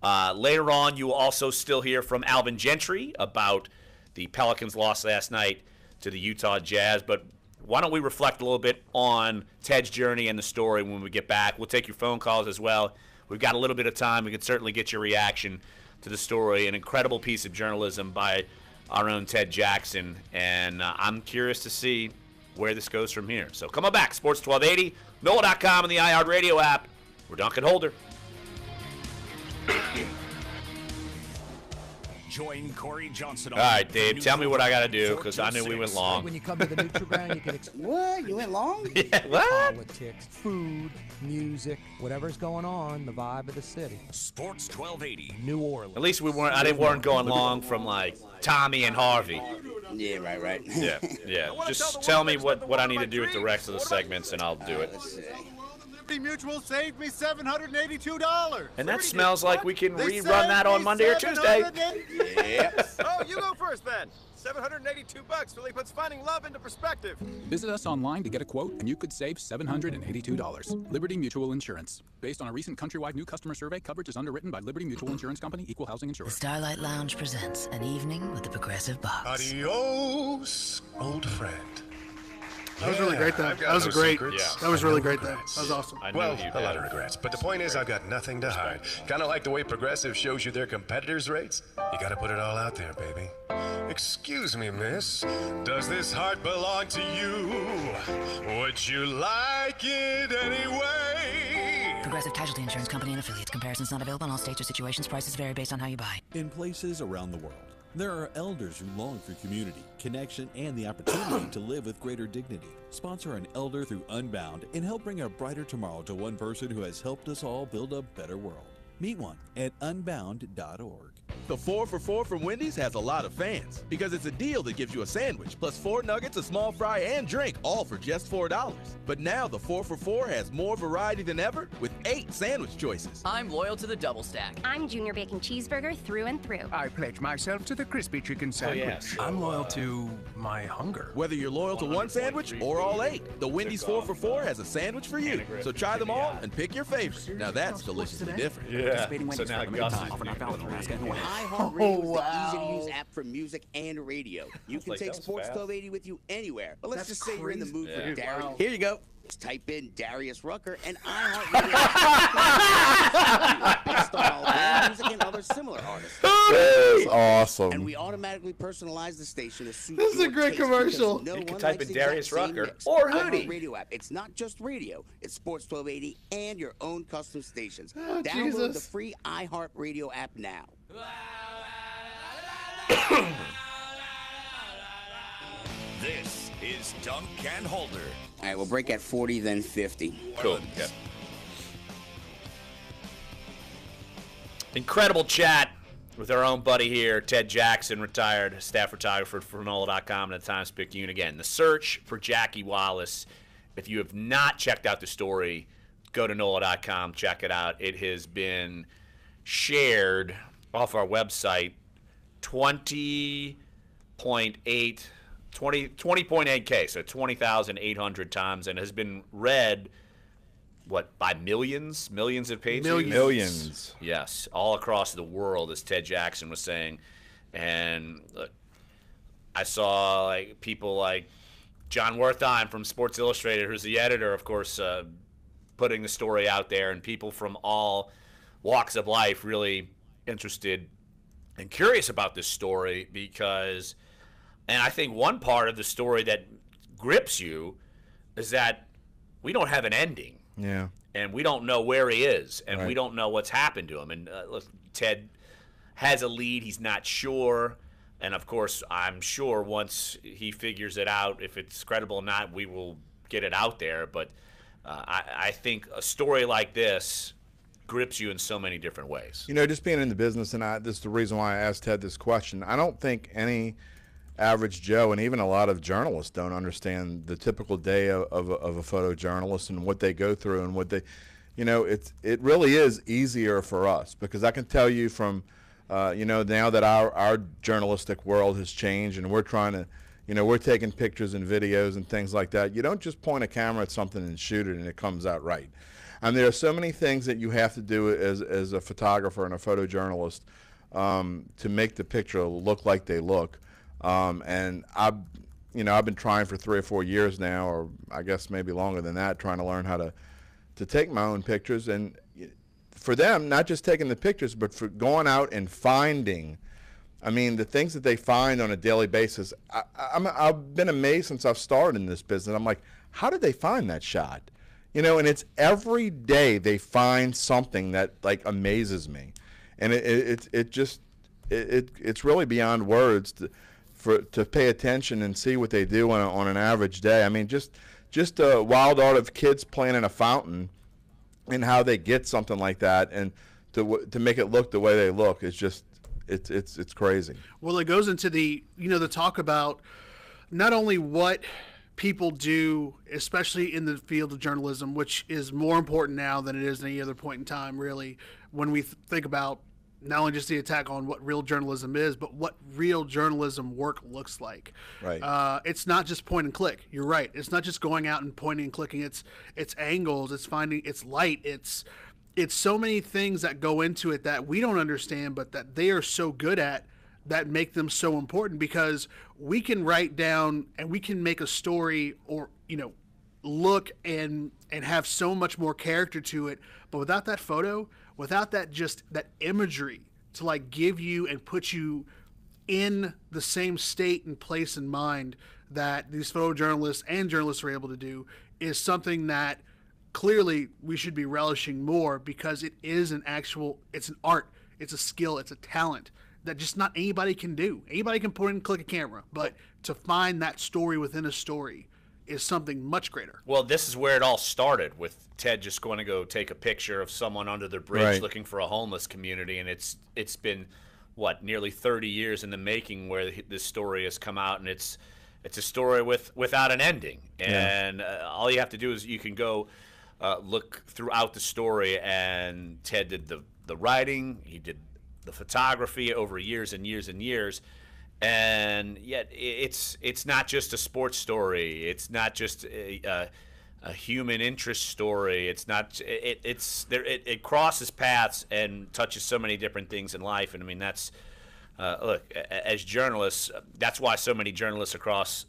Later on, you will also still hear from Alvin Gentry about the Pelicans' loss last night to the Utah Jazz. But why don't we reflect a little bit on Ted's journey and the story when we get back? We'll take your phone calls as well. We've got a little bit of time. We can certainly get your reaction to the story. An incredible piece of journalism by our own Ted Jackson, and I'm curious to see where this goes from here. So come on back. Sports 1280, NOLA.com, and the iHeartRadio app. We're Dunc and Holder. Join Corey Johnson. All right, Dave, tell me what I got to do, because I knew we went long. When you come to the neutral ground, you can What? You went long? Yeah, what? Politics, food, music, whatever's going on, the vibe of the city. Sports 1280, New Orleans. At least we weren't going long from like Tommy and Harvey. Yeah, right. Yeah. Just tell me what I need to do with the rest of the segments, and I'll do it. Mutual saved me $782. And that smells like we can rerun that on Monday or Tuesday. Yep. Oh, you go first then. $782 really puts finding love into perspective. Visit us online to get a quote, and you could save $782. Liberty Mutual Insurance. Based on a recent countrywide new customer survey, coverage is underwritten by Liberty Mutual Insurance Company, Equal Housing Insurer. The Starlight Lounge presents An Evening with the Progressive Box. Adios, old friend. That was really great, though. That was a great. That was really great, though. That was awesome. Well, a lot of regrets, but the point is, I've got nothing to hide. Kind of like the way Progressive shows you their competitors' rates. You got to put it all out there, baby. Excuse me, miss. Does this heart belong to you? Would you like it anyway? Progressive Casualty Insurance Company and affiliates. Comparisons not available in all states or situations. Prices vary based on how you buy. In places around the world, there are elders who long for community, connection, and the opportunity to live with greater dignity. Sponsor an elder through Unbound and help bring a brighter tomorrow to one person who has helped us all build a better world. Meet one at unbound.org. The 4 for $4 from Wendy's has a lot of fans because it's a deal that gives you a sandwich plus 4 nuggets, a small fry, and drink, all for just $4. But now the 4 for $4 has more variety than ever with 8 sandwich choices. I'm loyal to the double stack. I'm Junior Bacon Cheeseburger through and through. I pledge myself to the crispy chicken sandwich. yes. I'm loyal to my hunger. Whether you're loyal to one sandwich or all 8, the Wendy's 4 for $4 has a sandwich for you. So try them all and pick your favorite. Now that's deliciously different. Yeah. So now Gus is iHeartRadio is the easy-to-use app for music and radio. You can like, take that was Sports fast. 1280 with you anywhere. But let's That's just say you're in the mood crazy. for Yeah. Darius. Wow. Here you go. Just type in Darius Rucker and iHeartRadio. Based on all band music and other similar artists. That's awesome. And we automatically personalize the station to suit This is a your great taste commercial. because No You can one type likes in the exact Darius same Rucker mix. or Hootie. Radio app. It's not just radio. It's Sports 1280 and your own custom stations. Oh, Download Jesus. the free iHeartRadio app now. This is Dunc and Holder. All right, we'll break at 40, then 50. Cool. Yeah. Incredible chat with our own buddy here, Ted Jackson, retired staff photographer for NOLA.com and the Times-Picayune. Again, the search for Jackie Wallace. If you have not checked out the story, go to NOLA.com, check it out. It has been shared off our website 20.8K, so 20,800 times, and has been read, what, by millions of pages? Millions. Yes, all across the world, as Ted Jackson was saying. And look, I saw like people like John Wertheim from Sports Illustrated, who's the editor, of course, putting the story out there, and people from all walks of life really interested and curious about this story because, and I think one part of the story that grips you is that we don't have an ending. Yeah. And we don't know where he is, and we Right. don't know what's happened to him. And look, Ted has a lead. He's not sure. And, of course, I'm sure once he figures it out, if it's credible or not, we will get it out there. But I think a story like this grips you in so many different ways. You know, just being in the business, and this is the reason why I asked Ted this question. I don't think any average Joe, and even a lot of journalists, don't understand the typical day of a photojournalist and what they go through and what they, you know, it really is easier for us because I can tell you from, you know, now that our journalistic world has changed and we're trying to, you know, we're taking pictures and videos and things like that. You don't just point a camera at something and shoot it and it comes out right. And there are so many things that you have to do as a photographer and a photojournalist to make the picture look like they look. And I've been trying for 3 or 4 years now, or I guess maybe longer than that, trying to learn how to take my own pictures. And for them, not just taking the pictures, but for going out and finding, I mean, the things that they find on a daily basis. I've been amazed since I've started in this business. I'm like, how did they find that shot? You know, and it's every day they find something that like amazes me, and it's really beyond words to pay attention and see what they do on an average day. I mean, just a wild art of kids playing in a fountain, and how they get something like that, and to make it look the way they look is just it's crazy. Well, it goes into the talk about not only what people do, especially in the field of journalism, which is more important now than it is at any other point in time, really, when we think about not only just the attack on what real journalism is, but what real journalism work looks like. Right. It's not just point and click. You're right. It's not just going out and pointing and clicking. It's angles. It's finding. It's light. It's so many things that go into it that we don't understand, but that they are so good at, that make them so important, because we can write down and we can make a story or look and have so much more character to it, but without that photo, without that imagery to like give you and put you in the same state and place and mind that these photojournalists and journalists are able to do, is something that clearly we should be relishing more, because it is it's an art, it's a skill, it's a talent that just not anybody can do. Anybody can point and click a camera, but to find that story within a story is something much greater. Well, this is where it all started, with Ted just going to go take a picture of someone under the bridge Right. looking for a homeless community, and it's been, what, nearly 30 years in the making where this story has come out, and it's a story without an ending. And all you have to do is you can go look throughout the story, and Ted did the writing, he did the photography over years and years and years, and yet it's not just a sports story. It's not just a human interest story. It's not. It crosses paths and touches so many different things in life. And I mean, that's look, as journalists, that's why so many journalists across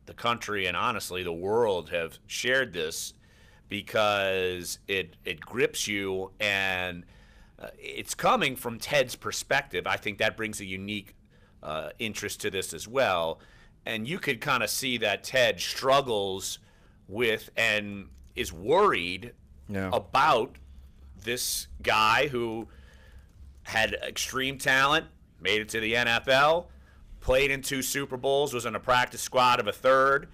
the country and honestly the world have shared this, because it grips you, and it's coming from Ted's perspective. I think that brings a unique interest to this as well. And you could kind of see that Ted struggles with and is worried about this guy who had extreme talent, made it to the NFL, played in 2 Super Bowls, was in a practice squad of a 3rd,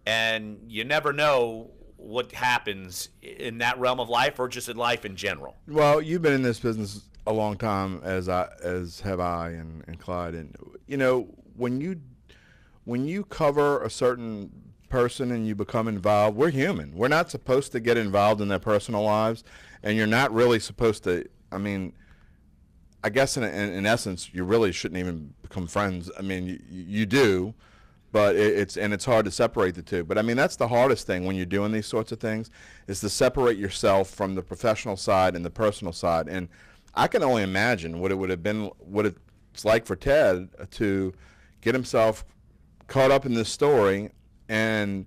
and you never know what happens in that realm of life or just in life in general. Well, you've been in this business a long time, as have I and Clyde, and you know, when you cover a certain person and you become involved, we're human. We're not supposed to get involved in their personal lives, and you're not really supposed to. I mean, I guess in essence, you really shouldn't even become friends. I mean, you do, but it's hard to separate the two. But I mean, that's the hardest thing when you're doing these sorts of things, is to separate yourself from the professional side and the personal side. And I can only imagine what it would have been, what it's like for Ted to get himself caught up in this story and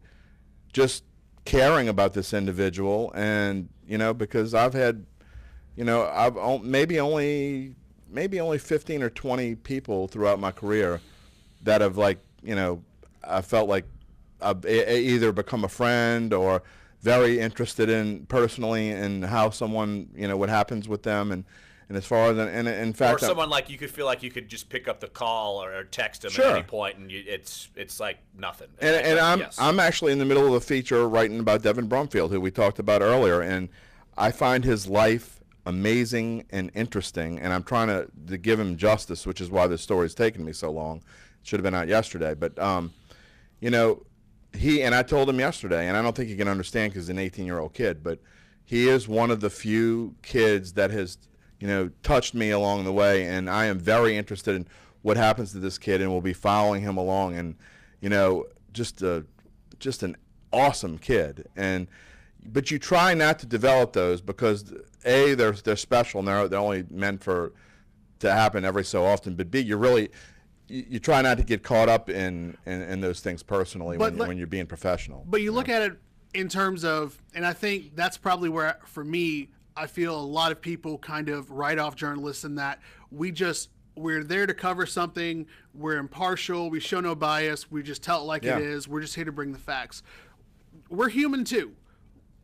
just caring about this individual. And you know, because I've had, you know, I've maybe only 15 or 20 people throughout my career that have, like, you know, I felt like I've either become a friend or very interested in personally in how someone, you know, what happens with them, and as far as, and in fact, or someone like you could feel like you could just pick up the call or text them Sure. at any point, and it's like nothing. And I'm actually in the middle of a feature writing about Devin Brumfield, who we talked about earlier, and I find his life amazing and interesting, and I'm trying to give him justice, which is why this story's taken me so long. It should have been out yesterday, but you know, I told him yesterday, and I don't think he can understand because he's an 18-year-old kid, but he is one of the few kids that has, you know, touched me along the way, and I am very interested in what happens to this kid, and will be following him along, and you know, just an awesome kid. But you try not to develop those because A, they're special and they're only meant to happen every so often. But B, you try not to get caught up in those things personally when you're being professional. But you look at it in terms of, and I think that's probably where, for me, I feel a lot of people kind of write off journalists in that we're there to cover something, we're impartial, we show no bias, we just tell it like it is, we're just here to bring the facts. We're human too.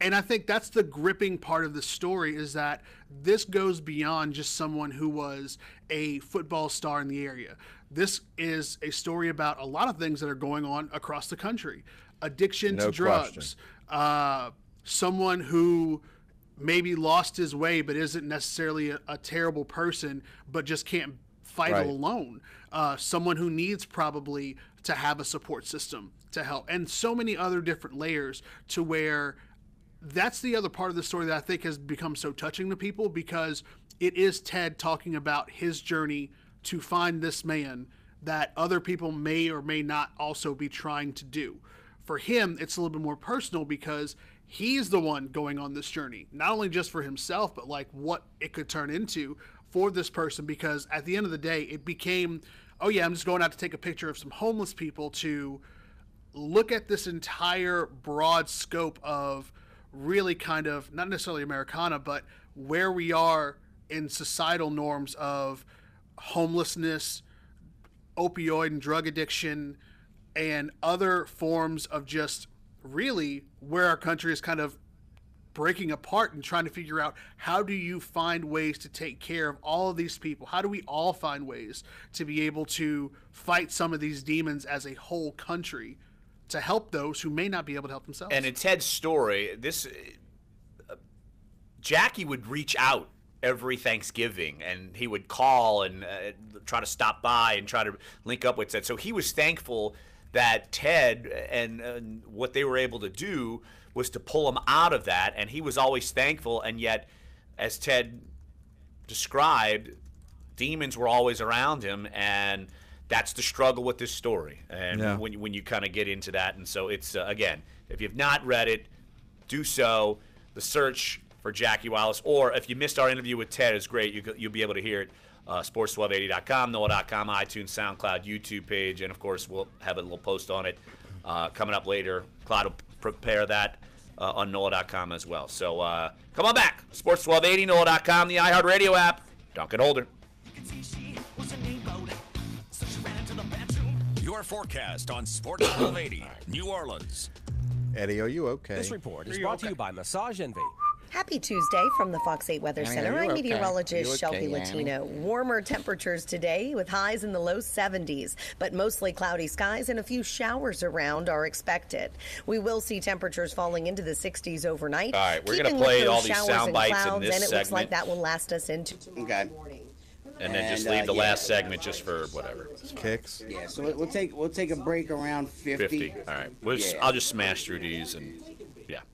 And I think that's the gripping part of the story, is that this goes beyond just someone who was a football star in the area. This is a story about a lot of things that are going on across the country. Addiction to drugs, someone who maybe lost his way but isn't necessarily a terrible person but just can't fight it alone. Someone who needs probably to have a support system to help. And so many other different layers to where that's the other part of the story that I think has become so touching to people, because it is Ted talking about his journey to find this man that other people may or may not also be trying to do. For him, it's a little bit more personal because he's the one going on this journey, not only just for himself, but like what it could turn into for this person. Because at the end of the day, it became, oh yeah, I'm just going out to take a picture of some homeless people, to look at this entire broad scope of really kind of, not necessarily Americana, but where we are in societal norms of homelessness, opioid and drug addiction, and other forms of just really where our country is kind of breaking apart and trying to figure out, how do you find ways to take care of all of these people? How do we all find ways to be able to fight some of these demons as a whole country, to help those who may not be able to help themselves? And in Ted's story, Jackie would reach out every Thanksgiving, and he would call and try to stop by and try to link up with Ted. So he was thankful that Ted and what they were able to do was to pull him out of that, and he was always thankful. And yet, as Ted described, demons were always around him, and that's the struggle with this story. And when you kind of get into that, and so it's again, if you've not read it, do so. The search for Jackie Wallace, or if you missed our interview with Ted, is great. You'll be able to hear it. Sports1280.com, NOLA.com, iTunes, SoundCloud, YouTube page, and of course we'll have a little post on it coming up later. Clyde will prepare that on NOLA.com as well. So come on back. Sports 1280, NOLA.com, the iHeartRadio app. Dunc and Holder. Your forecast on Sports 1280, New Orleans. Eddie, are you okay? This report is brought to you by Massage Envy. Happy Tuesday from the Fox 8 Weather Center. I'm meteorologist Shelby Latino. Warmer temperatures today with highs in the low 70s, but mostly cloudy skies and a few showers around are expected. We will see temperatures falling into the 60s overnight. All right, we're going to play all these sound bites in this and it segment. looks like that will last us into tomorrow morning. And then just leave the last segment just for whatever. Kicks. Yeah, so we'll take a break around 50. All right. I'll just smash through these and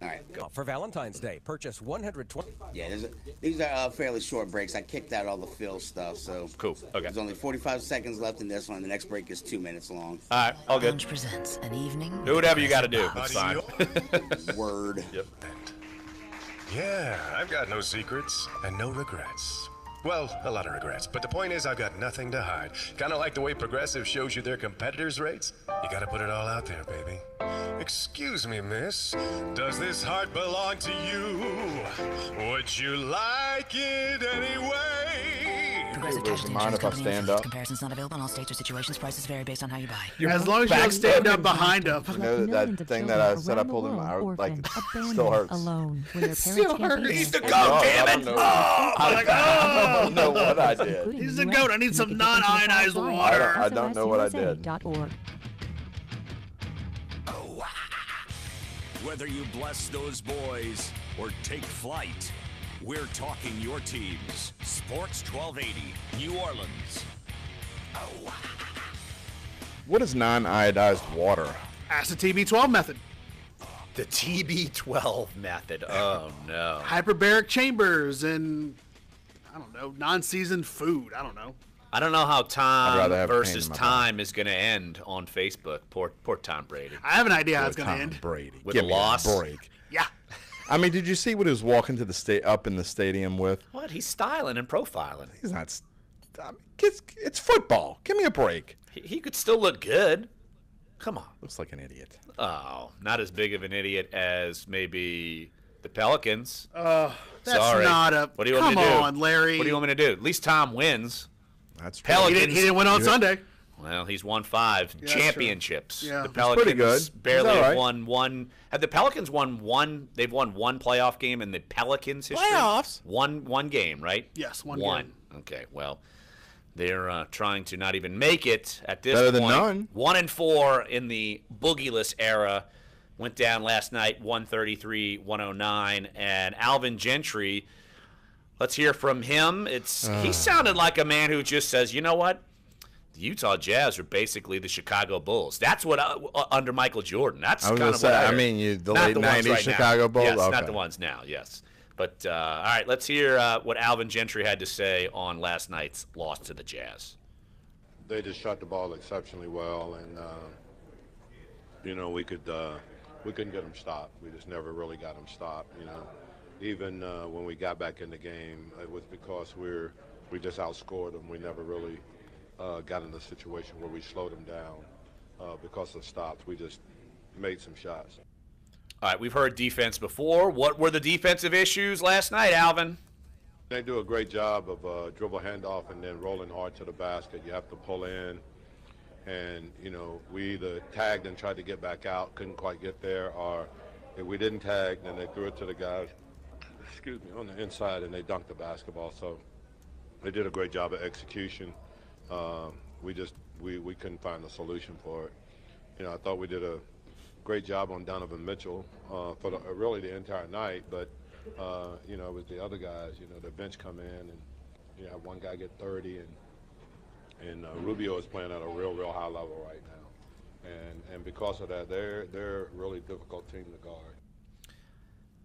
All right, go. For Valentine's Day, purchase 120. Yeah, these are fairly short breaks. I kicked out all the fill stuff, so cool. Okay. There's only 45 seconds left in this one. The next break is 2 minutes long. All right, all good. Lunch presents an evening. Do whatever you got to do. It's fine. Word. Yep. Yeah, I've got no secrets and no regrets. Well, a lot of regrets, but the point is I've got nothing to hide. Kind of like the way Progressive shows you their competitors' rates. You gotta put it all out there, baby. Excuse me, miss. Does this heart belong to you? Would you like it anyway? Progressive Does it mind if I stand up? Comparisons not available in all states or situations. Prices vary based on how you buy. As long as you don't stand up behind up. You know that thing that I said I pulled him out, like, it still hurts. Alone when their Still parents hurts. He's the goat, damn it! I don't know what I did. He's the goat. I need some non-ionized water. I don't know what I did. Whether you bless those boys or take flight, we're talking your teams. Sports 1280, New Orleans. What is non-iodized water? Ask the TB12 method. The TB12 method. Oh, no. Hyperbaric chambers and, I don't know, non-seasoned food. I don't know. I don't know how I'd rather Tom have versus pain in my time is going to end on Facebook. Poor Tom Brady. I have an idea how it's going to Tom end. Brady. With Give a me loss? a break. Yeah. I mean, did you see what he was walking to the up in the stadium with? What? He's styling and profiling. He's not. I mean, it's football. Give me a break. He could still look good. Come on. Looks like an idiot. Oh, not as big of an idiot as maybe the Pelicans. That's Sorry. not a. What do you want me to do? Come on, Larry. What do you want me to do? At least Tom wins. That's Pelicans. He didn't win on Sunday. Well, he's won 5 Yeah, championships. true. Yeah. The He's Pelicans pretty good. barely He's all have right. won one. Have the Pelicans won one? They've won one playoff game in the Pelicans history. Playoffs? One game, right? Yes, one game. Okay, well, they're trying to not even make it at this Better point. than none. 1-4 in the boogieless era. Went down last night, 133-109, and Alvin Gentry. Let's hear from him. He sounded like a man who just says, you know what? The Utah Jazz are basically the Chicago Bulls. That's what under Michael Jordan. That's I was kind gonna of say. what I heard. mean, the Not late the ones '90s right Chicago now. Bulls. Yes, Okay. not the ones now. Yes, but all right. Let's hear what Alvin Gentry had to say on last night's loss to the Jazz. They just shot the ball exceptionally well, and we couldn't get them stopped. We just never really got them stopped. Even when we got back in the game, it was because we just outscored them. We never really got in a situation where we slowed them down because of stops. We just made some shots. All right, we've heard defense before. What were the defensive issues last night, Alvin? They do a great job of dribble handoff and then rolling hard to the basket. You have to pull in. And, we either tagged and tried to get back out, couldn't quite get there, or if we didn't tag, then they threw it to the guys, on the inside, and they dunked the basketball. So they did a great job of execution. We couldn't find a solution for it. I thought we did a great job on Donovan Mitchell for really the entire night, but it was the other guys, the bench come in and you have one guy get 30 and Rubio is playing at a real high level right now. And because of that, they're a really difficult team to guard.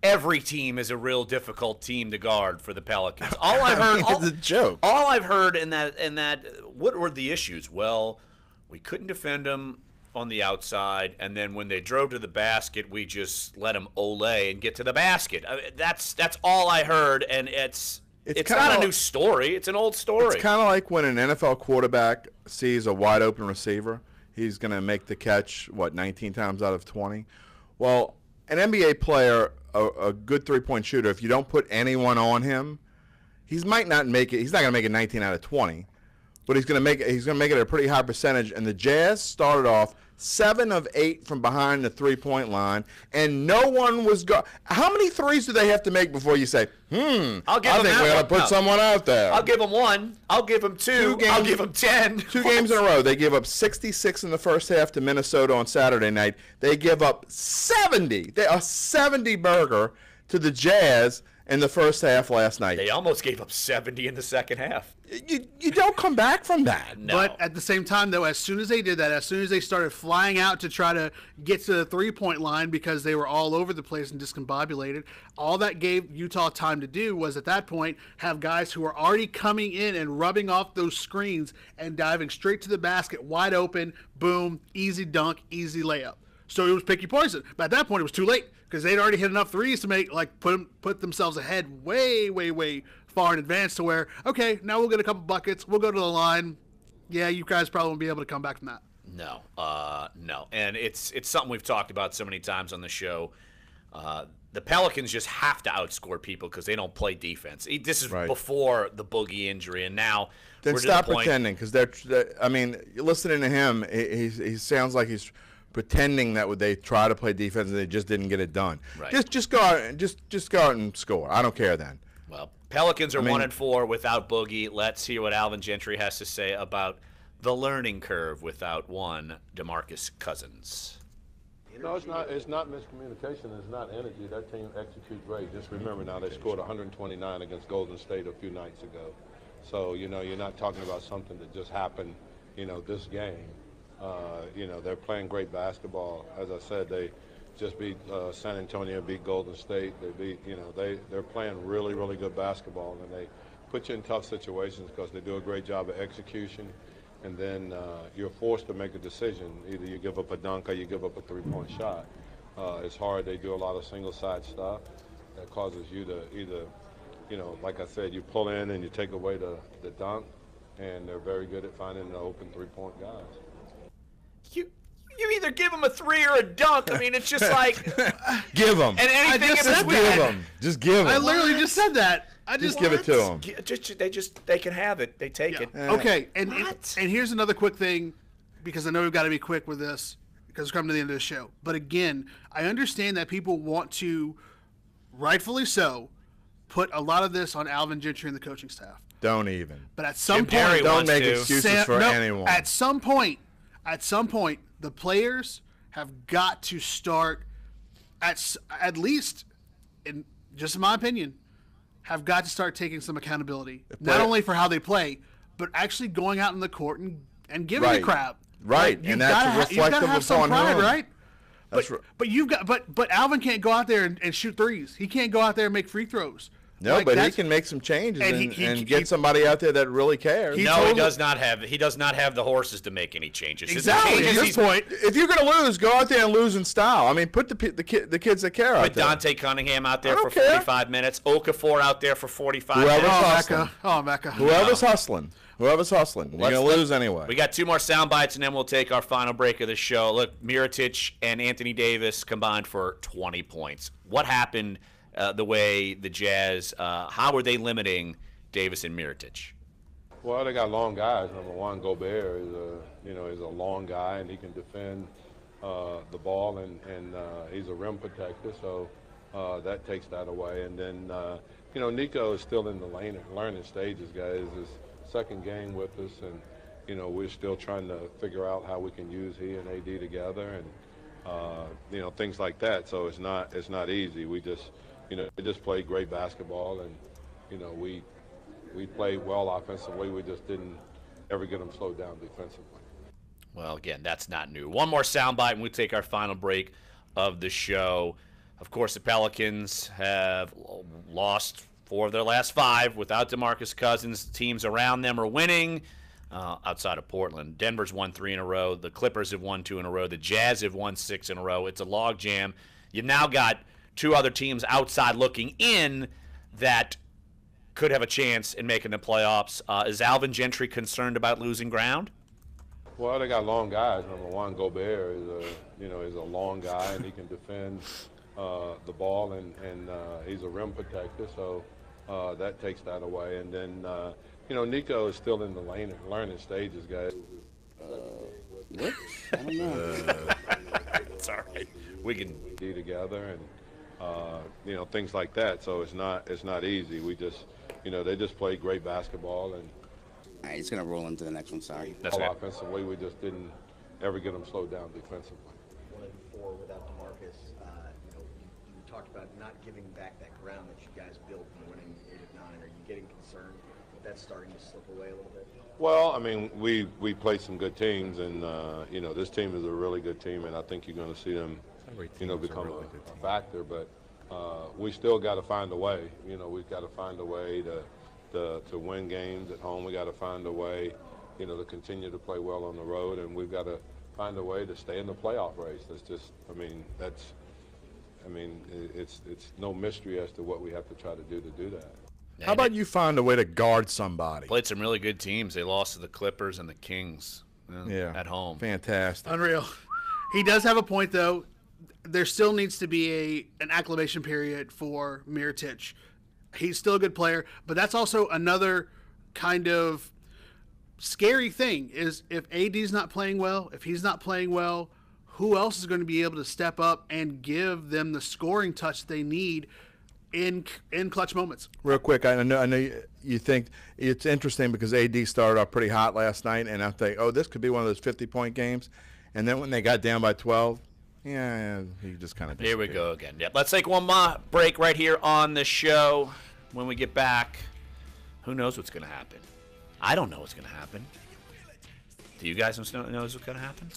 every team is a real difficult team to guard for the Pelicans. All I've heard, it's a joke. All I've heard in that, what were the issues? Well, we couldn't defend them on the outside, and then when they drove to the basket, we just let them ole and get to the basket. I mean, that's all I heard, and it's not a new story. It's an old story. It's kind of like when an NFL quarterback sees a wide open receiver, he's going to make the catch 19 times out of 20. Well, an NBA player, a good three-point shooter, if you don't put anyone on him, he might not make it. He's not going to make it 19 out of 20, but he's going to make it. He's going to make it at a pretty high percentage. And the Jazz started off 7 of 8 from behind the three-point line, and no one was How many threes do they have to make before you say, I think we're going to put someone out there? I'll give them 1. I'll give them 2. I'll give them 10. 2 games in a row. They give up 66 in the first half to Minnesota on Saturday night. They give up 70. A 70 burger to the Jazz in the first half last night. They almost gave up 70 in the second half. You don't come back from that. No. But at the same time, though, as soon as they did that, as soon as they started flying out to try to get to the three-point line because they were all over the place and discombobulated, all that gave Utah time to do was at that point have guys who were already coming in and rubbing off those screens and diving straight to the basket, wide open, boom, easy dunk, easy layup. So it was pick your poison. But at that point, it was too late because they'd already hit enough threes to make put themselves ahead way, way, way far in advance to where, okay, now we'll get a couple buckets. We'll go to the line. Yeah, you guys probably won't be able to come back from that. No. And it's something we've talked about so many times on the show. The Pelicans just have to outscore people because they don't play defense. This is before the Boogie injury, and now then we're stop to the point. Pretending because I mean, listening to him, he sounds like he's pretending that they try to play defense and they just didn't get it done. Right. Just go out and just go out and score. I don't care then. Well, Pelicans are 1-4 without Boogie. Let's hear what Alvin Gentry has to say about the learning curve without one DeMarcus Cousins. No, it's not miscommunication. It's not energy. That team executes great. Just remember now they scored 129 against Golden State a few nights ago. So, you're not talking about something that just happened, this game. They're playing great basketball. As I said, they just beat San Antonio, beat Golden State. They beat, they're playing really, really good basketball, and they put you in tough situations because they do a great job of execution. And then you're forced to make a decision. Either you give up a dunk or you give up a three-point shot. It's hard. They do a lot of single-side stuff that causes you to either, like I said, you pull in and you take away the dunk, and they're very good at finding the open three-point guys. You either give them a 3 or a dunk. I mean, it's just like give them. And anything in just between. Give them. Just give them. I literally just said that. Just give it to them. They can have it. They take it. Okay, and here's another quick thing, because I know we've got to be quick with this because we're coming to the end of the show. But again, I understand that people want to, rightfully so, put a lot of this on Alvin Gentry and the coaching staff. Don't even. But at some point, don't make excuses for anyone. At some point, the players have got to start, at least, in just in my opinion, have got to start taking some accountability, not only for how they play, but actually going out in the court and giving a crap. Right, and that's reflective have some upon pride, him. right? But Alvin can't go out there and shoot threes. He can't go out there and make free throws. No, but he can make some changes and get somebody out there that really cares. He does not have the horses to make any changes. Exactly. At this point, if you're going to lose, go out there and lose in style. I mean, put the kids that care out there. Put Dante Cunningham out there for 45 minutes. Okafor out there for 45 minutes. Mecca. Whoever's hustling. You're going to lose anyway. We got 2 more sound bites, and then we'll take our final break of the show. Look, Mirotic and Anthony Davis combined for 20 points. What happened the way the Jazz, how were they limiting Davis and Mirotic? Well, they got long guys. Number one, Gobert is a long guy, and he can defend the ball, and he's a rim protector, so that takes that away. And then, Nico is still in the learning stages, guys. His second game with us, and, we're still trying to figure out how we can use he and AD together and, things like that. So it's not easy. We just, they just played great basketball, and, we played well offensively. We just didn't ever get them slowed down defensively. Well, again, that's not new. One more soundbite, and we'll take our final break of the show. Of course, the Pelicans have lost 4 of their last 5 without DeMarcus Cousins. Teams around them are winning outside of Portland. Denver's won 3 in a row. The Clippers have won 2 in a row. The Jazz have won 6 in a row. It's a logjam. You've now got 2 other teams outside looking in that could have a chance in making the playoffs. Is Alvin Gentry concerned about losing ground? Well, they got long guys. Number one, Gobert is a long guy, and he can defend the ball, and he's a rim protector, so that takes that away. And then, Nico is still in the learning stages, guys. What? I don't know. It's all right. We can be together and things like that. So it's not easy. We just they just played great basketball, and all right, he's gonna roll into the next one. Sorry. That's right. Offensively, we just didn't ever get them slowed down defensively. 1-4 without DeMarcus. You talked about not giving back that ground that you guys built in winning 8 of 9. Are you getting concerned that that's starting to slip away a little bit? Well, I mean, we played some good teams, and this team is a really good team, and I think you're going to see them, become a factor. But we still got to find a way. We've got to find a way to win games at home. We got to find a way, to continue to play well on the road, and we've got to find a way to stay in the playoff race. That's just, it's no mystery as to what we have to try to do that. How about you find a way to guard somebody? Played some really good teams. They lost to the Clippers and the Kings at home. Fantastic. Unreal. He does have a point, though. There still needs to be an acclimation period for Mirotić. He's still a good player, but that's also another kind of scary thing is if AD's not playing well, if he's not playing well, who else is going to be able to step up and give them the scoring touch they need in clutch moments? Real quick, I know you think it's interesting because AD started off pretty hot last night, and I think, this could be one of those 50-point games. And then when they got down by 12, he just kind of Here we go again. Yep. Let's take one more break right here on the show. When we get back, who knows what's going to happen? I don't know what's going to happen. Do you guys know what's going to happen?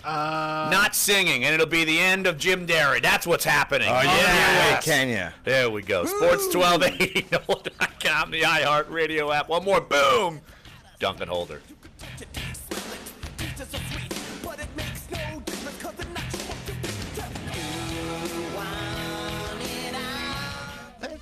Not singing, and it'll be the end of Jim Derry. That's what's happening. Oh, yeah. Kenya. There we go. Sports 1280, NOLA.com, the iHeartRadio app. One more, boom. Duncan Holder.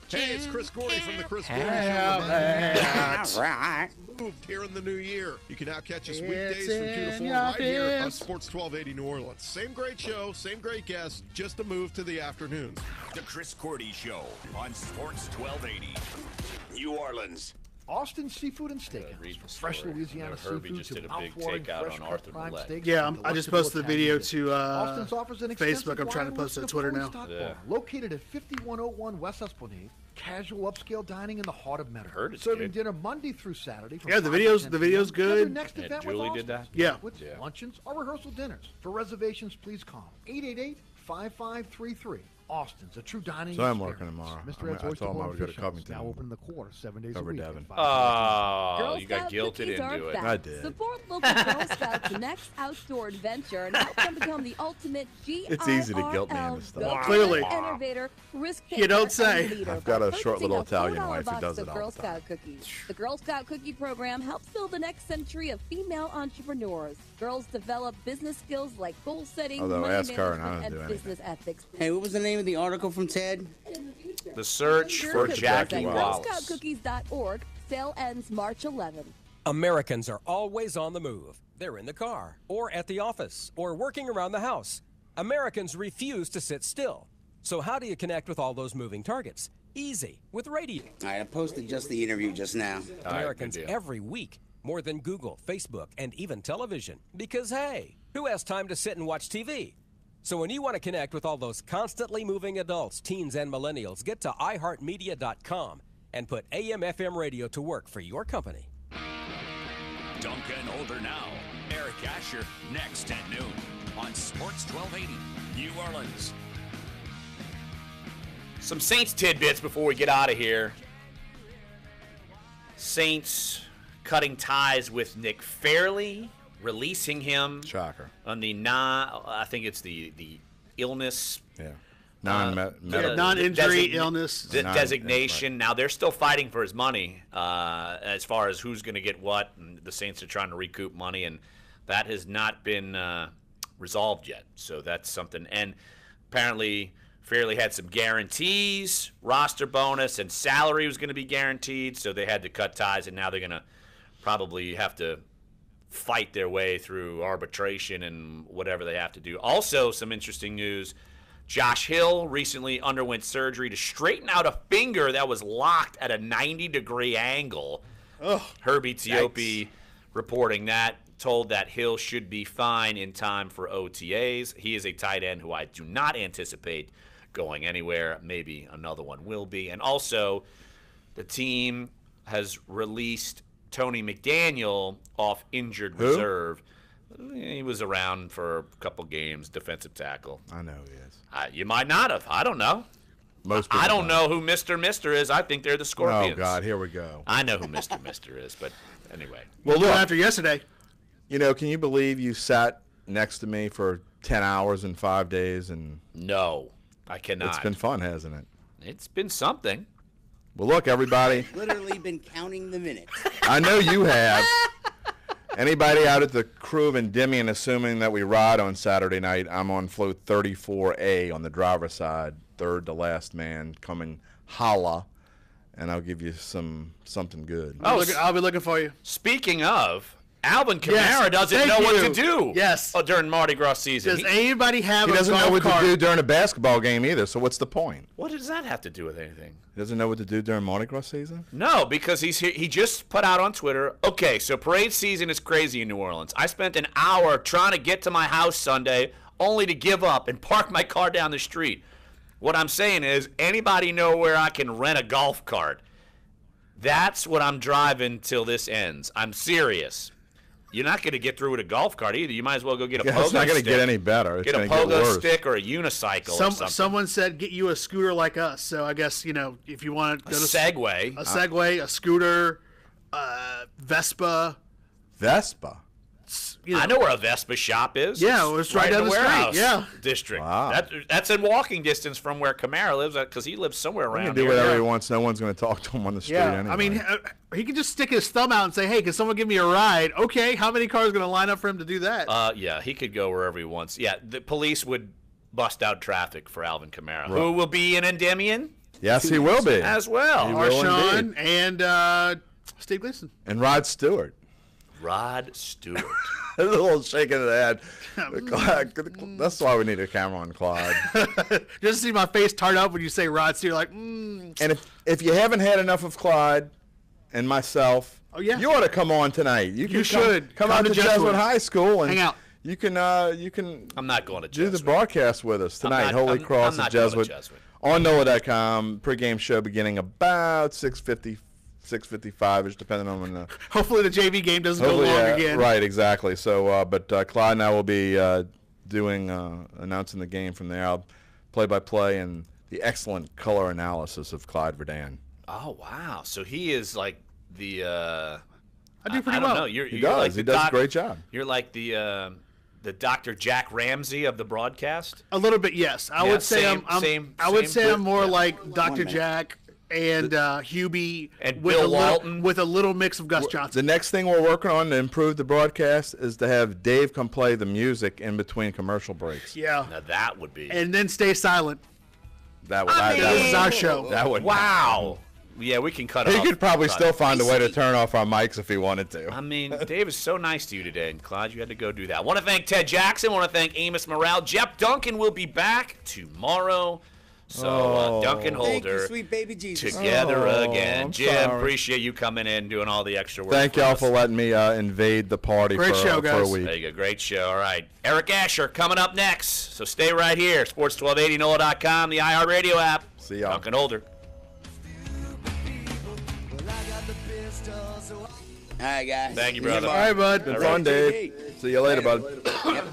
Hey, it's Chris Gordy from the Chris Gordy Show. All right. Moved here in the new year. You can now catch us weekdays from 2 to 4 right here on Sports 1280 New Orleans. Same great show, same great guests, just a move to the afternoons. The Chris Gordy Show on Sports 1280 New Orleans. Austin Seafood and Steakhouse. Fresh Louisiana seafood to mouth-watering fresh cut prime steaks. Yeah, I just posted the video to Austin's offers an Facebook. I'm trying to post it to Twitter now. Located at 5101 West Esplanade, casual upscale dining in the heart of Metairie. Heard it's Serving good. dinner Monday through Saturday. Yeah, the video's good. Next Yeah, event Julie with did that? Yeah. With luncheons or rehearsal dinners. For reservations, please call 888-5533. Austin's a true dining So I'm experience. working tomorrow. Mr. Ed's I Oyster told him I Bar would go to Fish House, Covington. now open in the quarter, 7 days Cover a week. Devon. Oh, you got guilted into it. I did. Support local Girl Scouts' next outdoor adventure and help them become the ultimate GIRL It's easy to guilt me into stuff. go-getter, Clearly. innovator, risk-taker, You don't say. and leader I've got by a short purchasing little a Italian $4 wife who box does of it all Girl the time. Scout cookies. The Girl Scout Cookie Program helps build the next century of female entrepreneurs. Girls develop business skills like goal setting, Although, money ask her and I management, don't and do business ethics. Hey, what was the name of the article from Ted? The search for Jackie Wallace. GirlScoutCookies.org. Sale ends March 11. Americans are always on the move. They're in the car, or at the office, or working around the house. Americans refuse to sit still. So how do you connect with all those moving targets? Easy, with radio. All right, I posted just the interview just now. Americans every week, more than Google, Facebook, and even television. Because, hey, who has time to sit and watch TV? So when you want to connect with all those constantly moving adults, teens, and millennials, get to iHeartMedia.com and put AM/FM radio to work for your company. Duncan Holder now. Eric Asher next at noon on Sports 1280 New Orleans. Some Saints tidbits before we get out of here. Saints cutting ties with Nick Fairley, releasing him. Shocker. On the I think it's the illness. Yeah. Non-injury illness designation. Right. Now they're still fighting for his money as far as who's going to get what, and the Saints are trying to recoup money, and that has not been resolved yet. So that's something. And apparently, Fairley had some guarantees, roster bonus, and salary was going to be guaranteed. So they had to cut ties, and now they're going to probably have to fight their way through arbitration and whatever they have to do. Also, some interesting news. Josh Hill recently underwent surgery to straighten out a finger that was locked at a 90-degree angle. Herbie Teope reporting that, told that Hill should be fine in time for OTAs. He is a tight end who I do not anticipate going anywhere. Maybe another one will be. And also, the team has released Tony McDaniel off injured reserve. He was around for a couple games, defensive tackle. I know he is. You might not have. I don't know. I don't know who Mr. is. I think they're the Scorpions. Oh, God, here we go. I know who Mr. is, but anyway. Well, look, after yesterday. You know, can you believe you sat next to me for 10 hours in 5 days? And no, I cannot. It's been fun, hasn't it? It's been something. Well, look, everybody. I've literally been counting the minutes. I know you have. Anybody out at the crew of Endymion, assuming that we ride on Saturday night, I'm on float 34A on the driver's side, third to last man, coming holla, and I'll give you something good. I'll be looking for you. Speaking of, Alvin Kamara doesn't know what to do. Yes. During Mardi Gras season. Does anybody have He doesn't know what to do during a basketball game either, so what's the point? What does that have to do with anything? He doesn't know what to do during Mardi Gras season? No, because he just put out on Twitter, okay, so parade season is crazy in New Orleans. I spent an hour trying to get to my house Sunday only to give up and park my car down the street. What I'm saying is, anybody know where I can rent a golf cart? That's what I'm driving till this ends. I'm serious. You're not going to get through with a golf cart either. You might as well go get a pogo stick. It's not going to get any better. It's get a pogo stick or a unicycle or something. Someone said get you a scooter like us. So I guess, if you want to go to Segway. A Segway, a scooter, Vespa. Vespa? I know where a Vespa shop is. Yeah, it's right down the street. Yeah. District. Wow. That's in walking distance from where Kamara lives, because he lives somewhere around here. He can do whatever he wants. No one's going to talk to him on the street anyway. I mean, he can just stick his thumb out and say, hey, can someone give me a ride? Okay, how many cars are going to line up for him to do that? Yeah, he could go wherever he wants. Yeah, the police would bust out traffic for Alvin Kamara, who will be in Endymion. Yes, he will be. As well. Marshawn and Steve Gleason. And Rod Stewart. Rod Stewart. A little shaking of the head. That's why we need a camera on Clyde. Just see my face turn up when you say Rod Stewart, And if you haven't had enough of Clyde and myself, you ought to come on tonight. You should come out to Jesuit High School and hang out. You can. I'm not going to Jesuit. Do the broadcast with us tonight. Holy Cross at Jesuit on NOLA.com. Pregame show beginning about 6:55ish, depending on when. Hopefully the JV game doesn't go long again. Right, exactly. So, but Clyde and I will be announcing the game from there. I'll play-by-play and the excellent color analysis of Clyde Verdun. Oh wow! So he is like the. I do pretty well. know. He does a great job. You're like the Dr. Jack Ramsey of the broadcast. A little bit, yes. I would say I'm more like Dr. Jack. And Hubie and Bill Walton with a little mix of Gus Johnson. The next thing we're working on to improve the broadcast is to have Dave come play the music in between commercial breaks. Yeah, now that would be. And then stay silent. That would. This is our show. That would. Wow. Yeah, we can cut. He could probably still find a way to turn off our mics if he wanted to. I mean, Dave is so nice to you today, and Clyde, you had to go do that. I want to thank Ted Jackson. I want to thank Amos Morale. Jeff Duncan will be back tomorrow. So, Duncan Holder, thank you, sweet baby Jesus. Together again. Jim, appreciate you coming in, doing all the extra work. Thank y'all for letting me invade the party for a week. There you go. Great show. All right. Eric Asher coming up next. So stay right here. Sports 1280, NOLA.com, the iHeartRadio app. See y'all. Duncan Holder. All right, guys. Thank you, brother. All right, bud. Been fun, Dave. See you later, bud. Yep.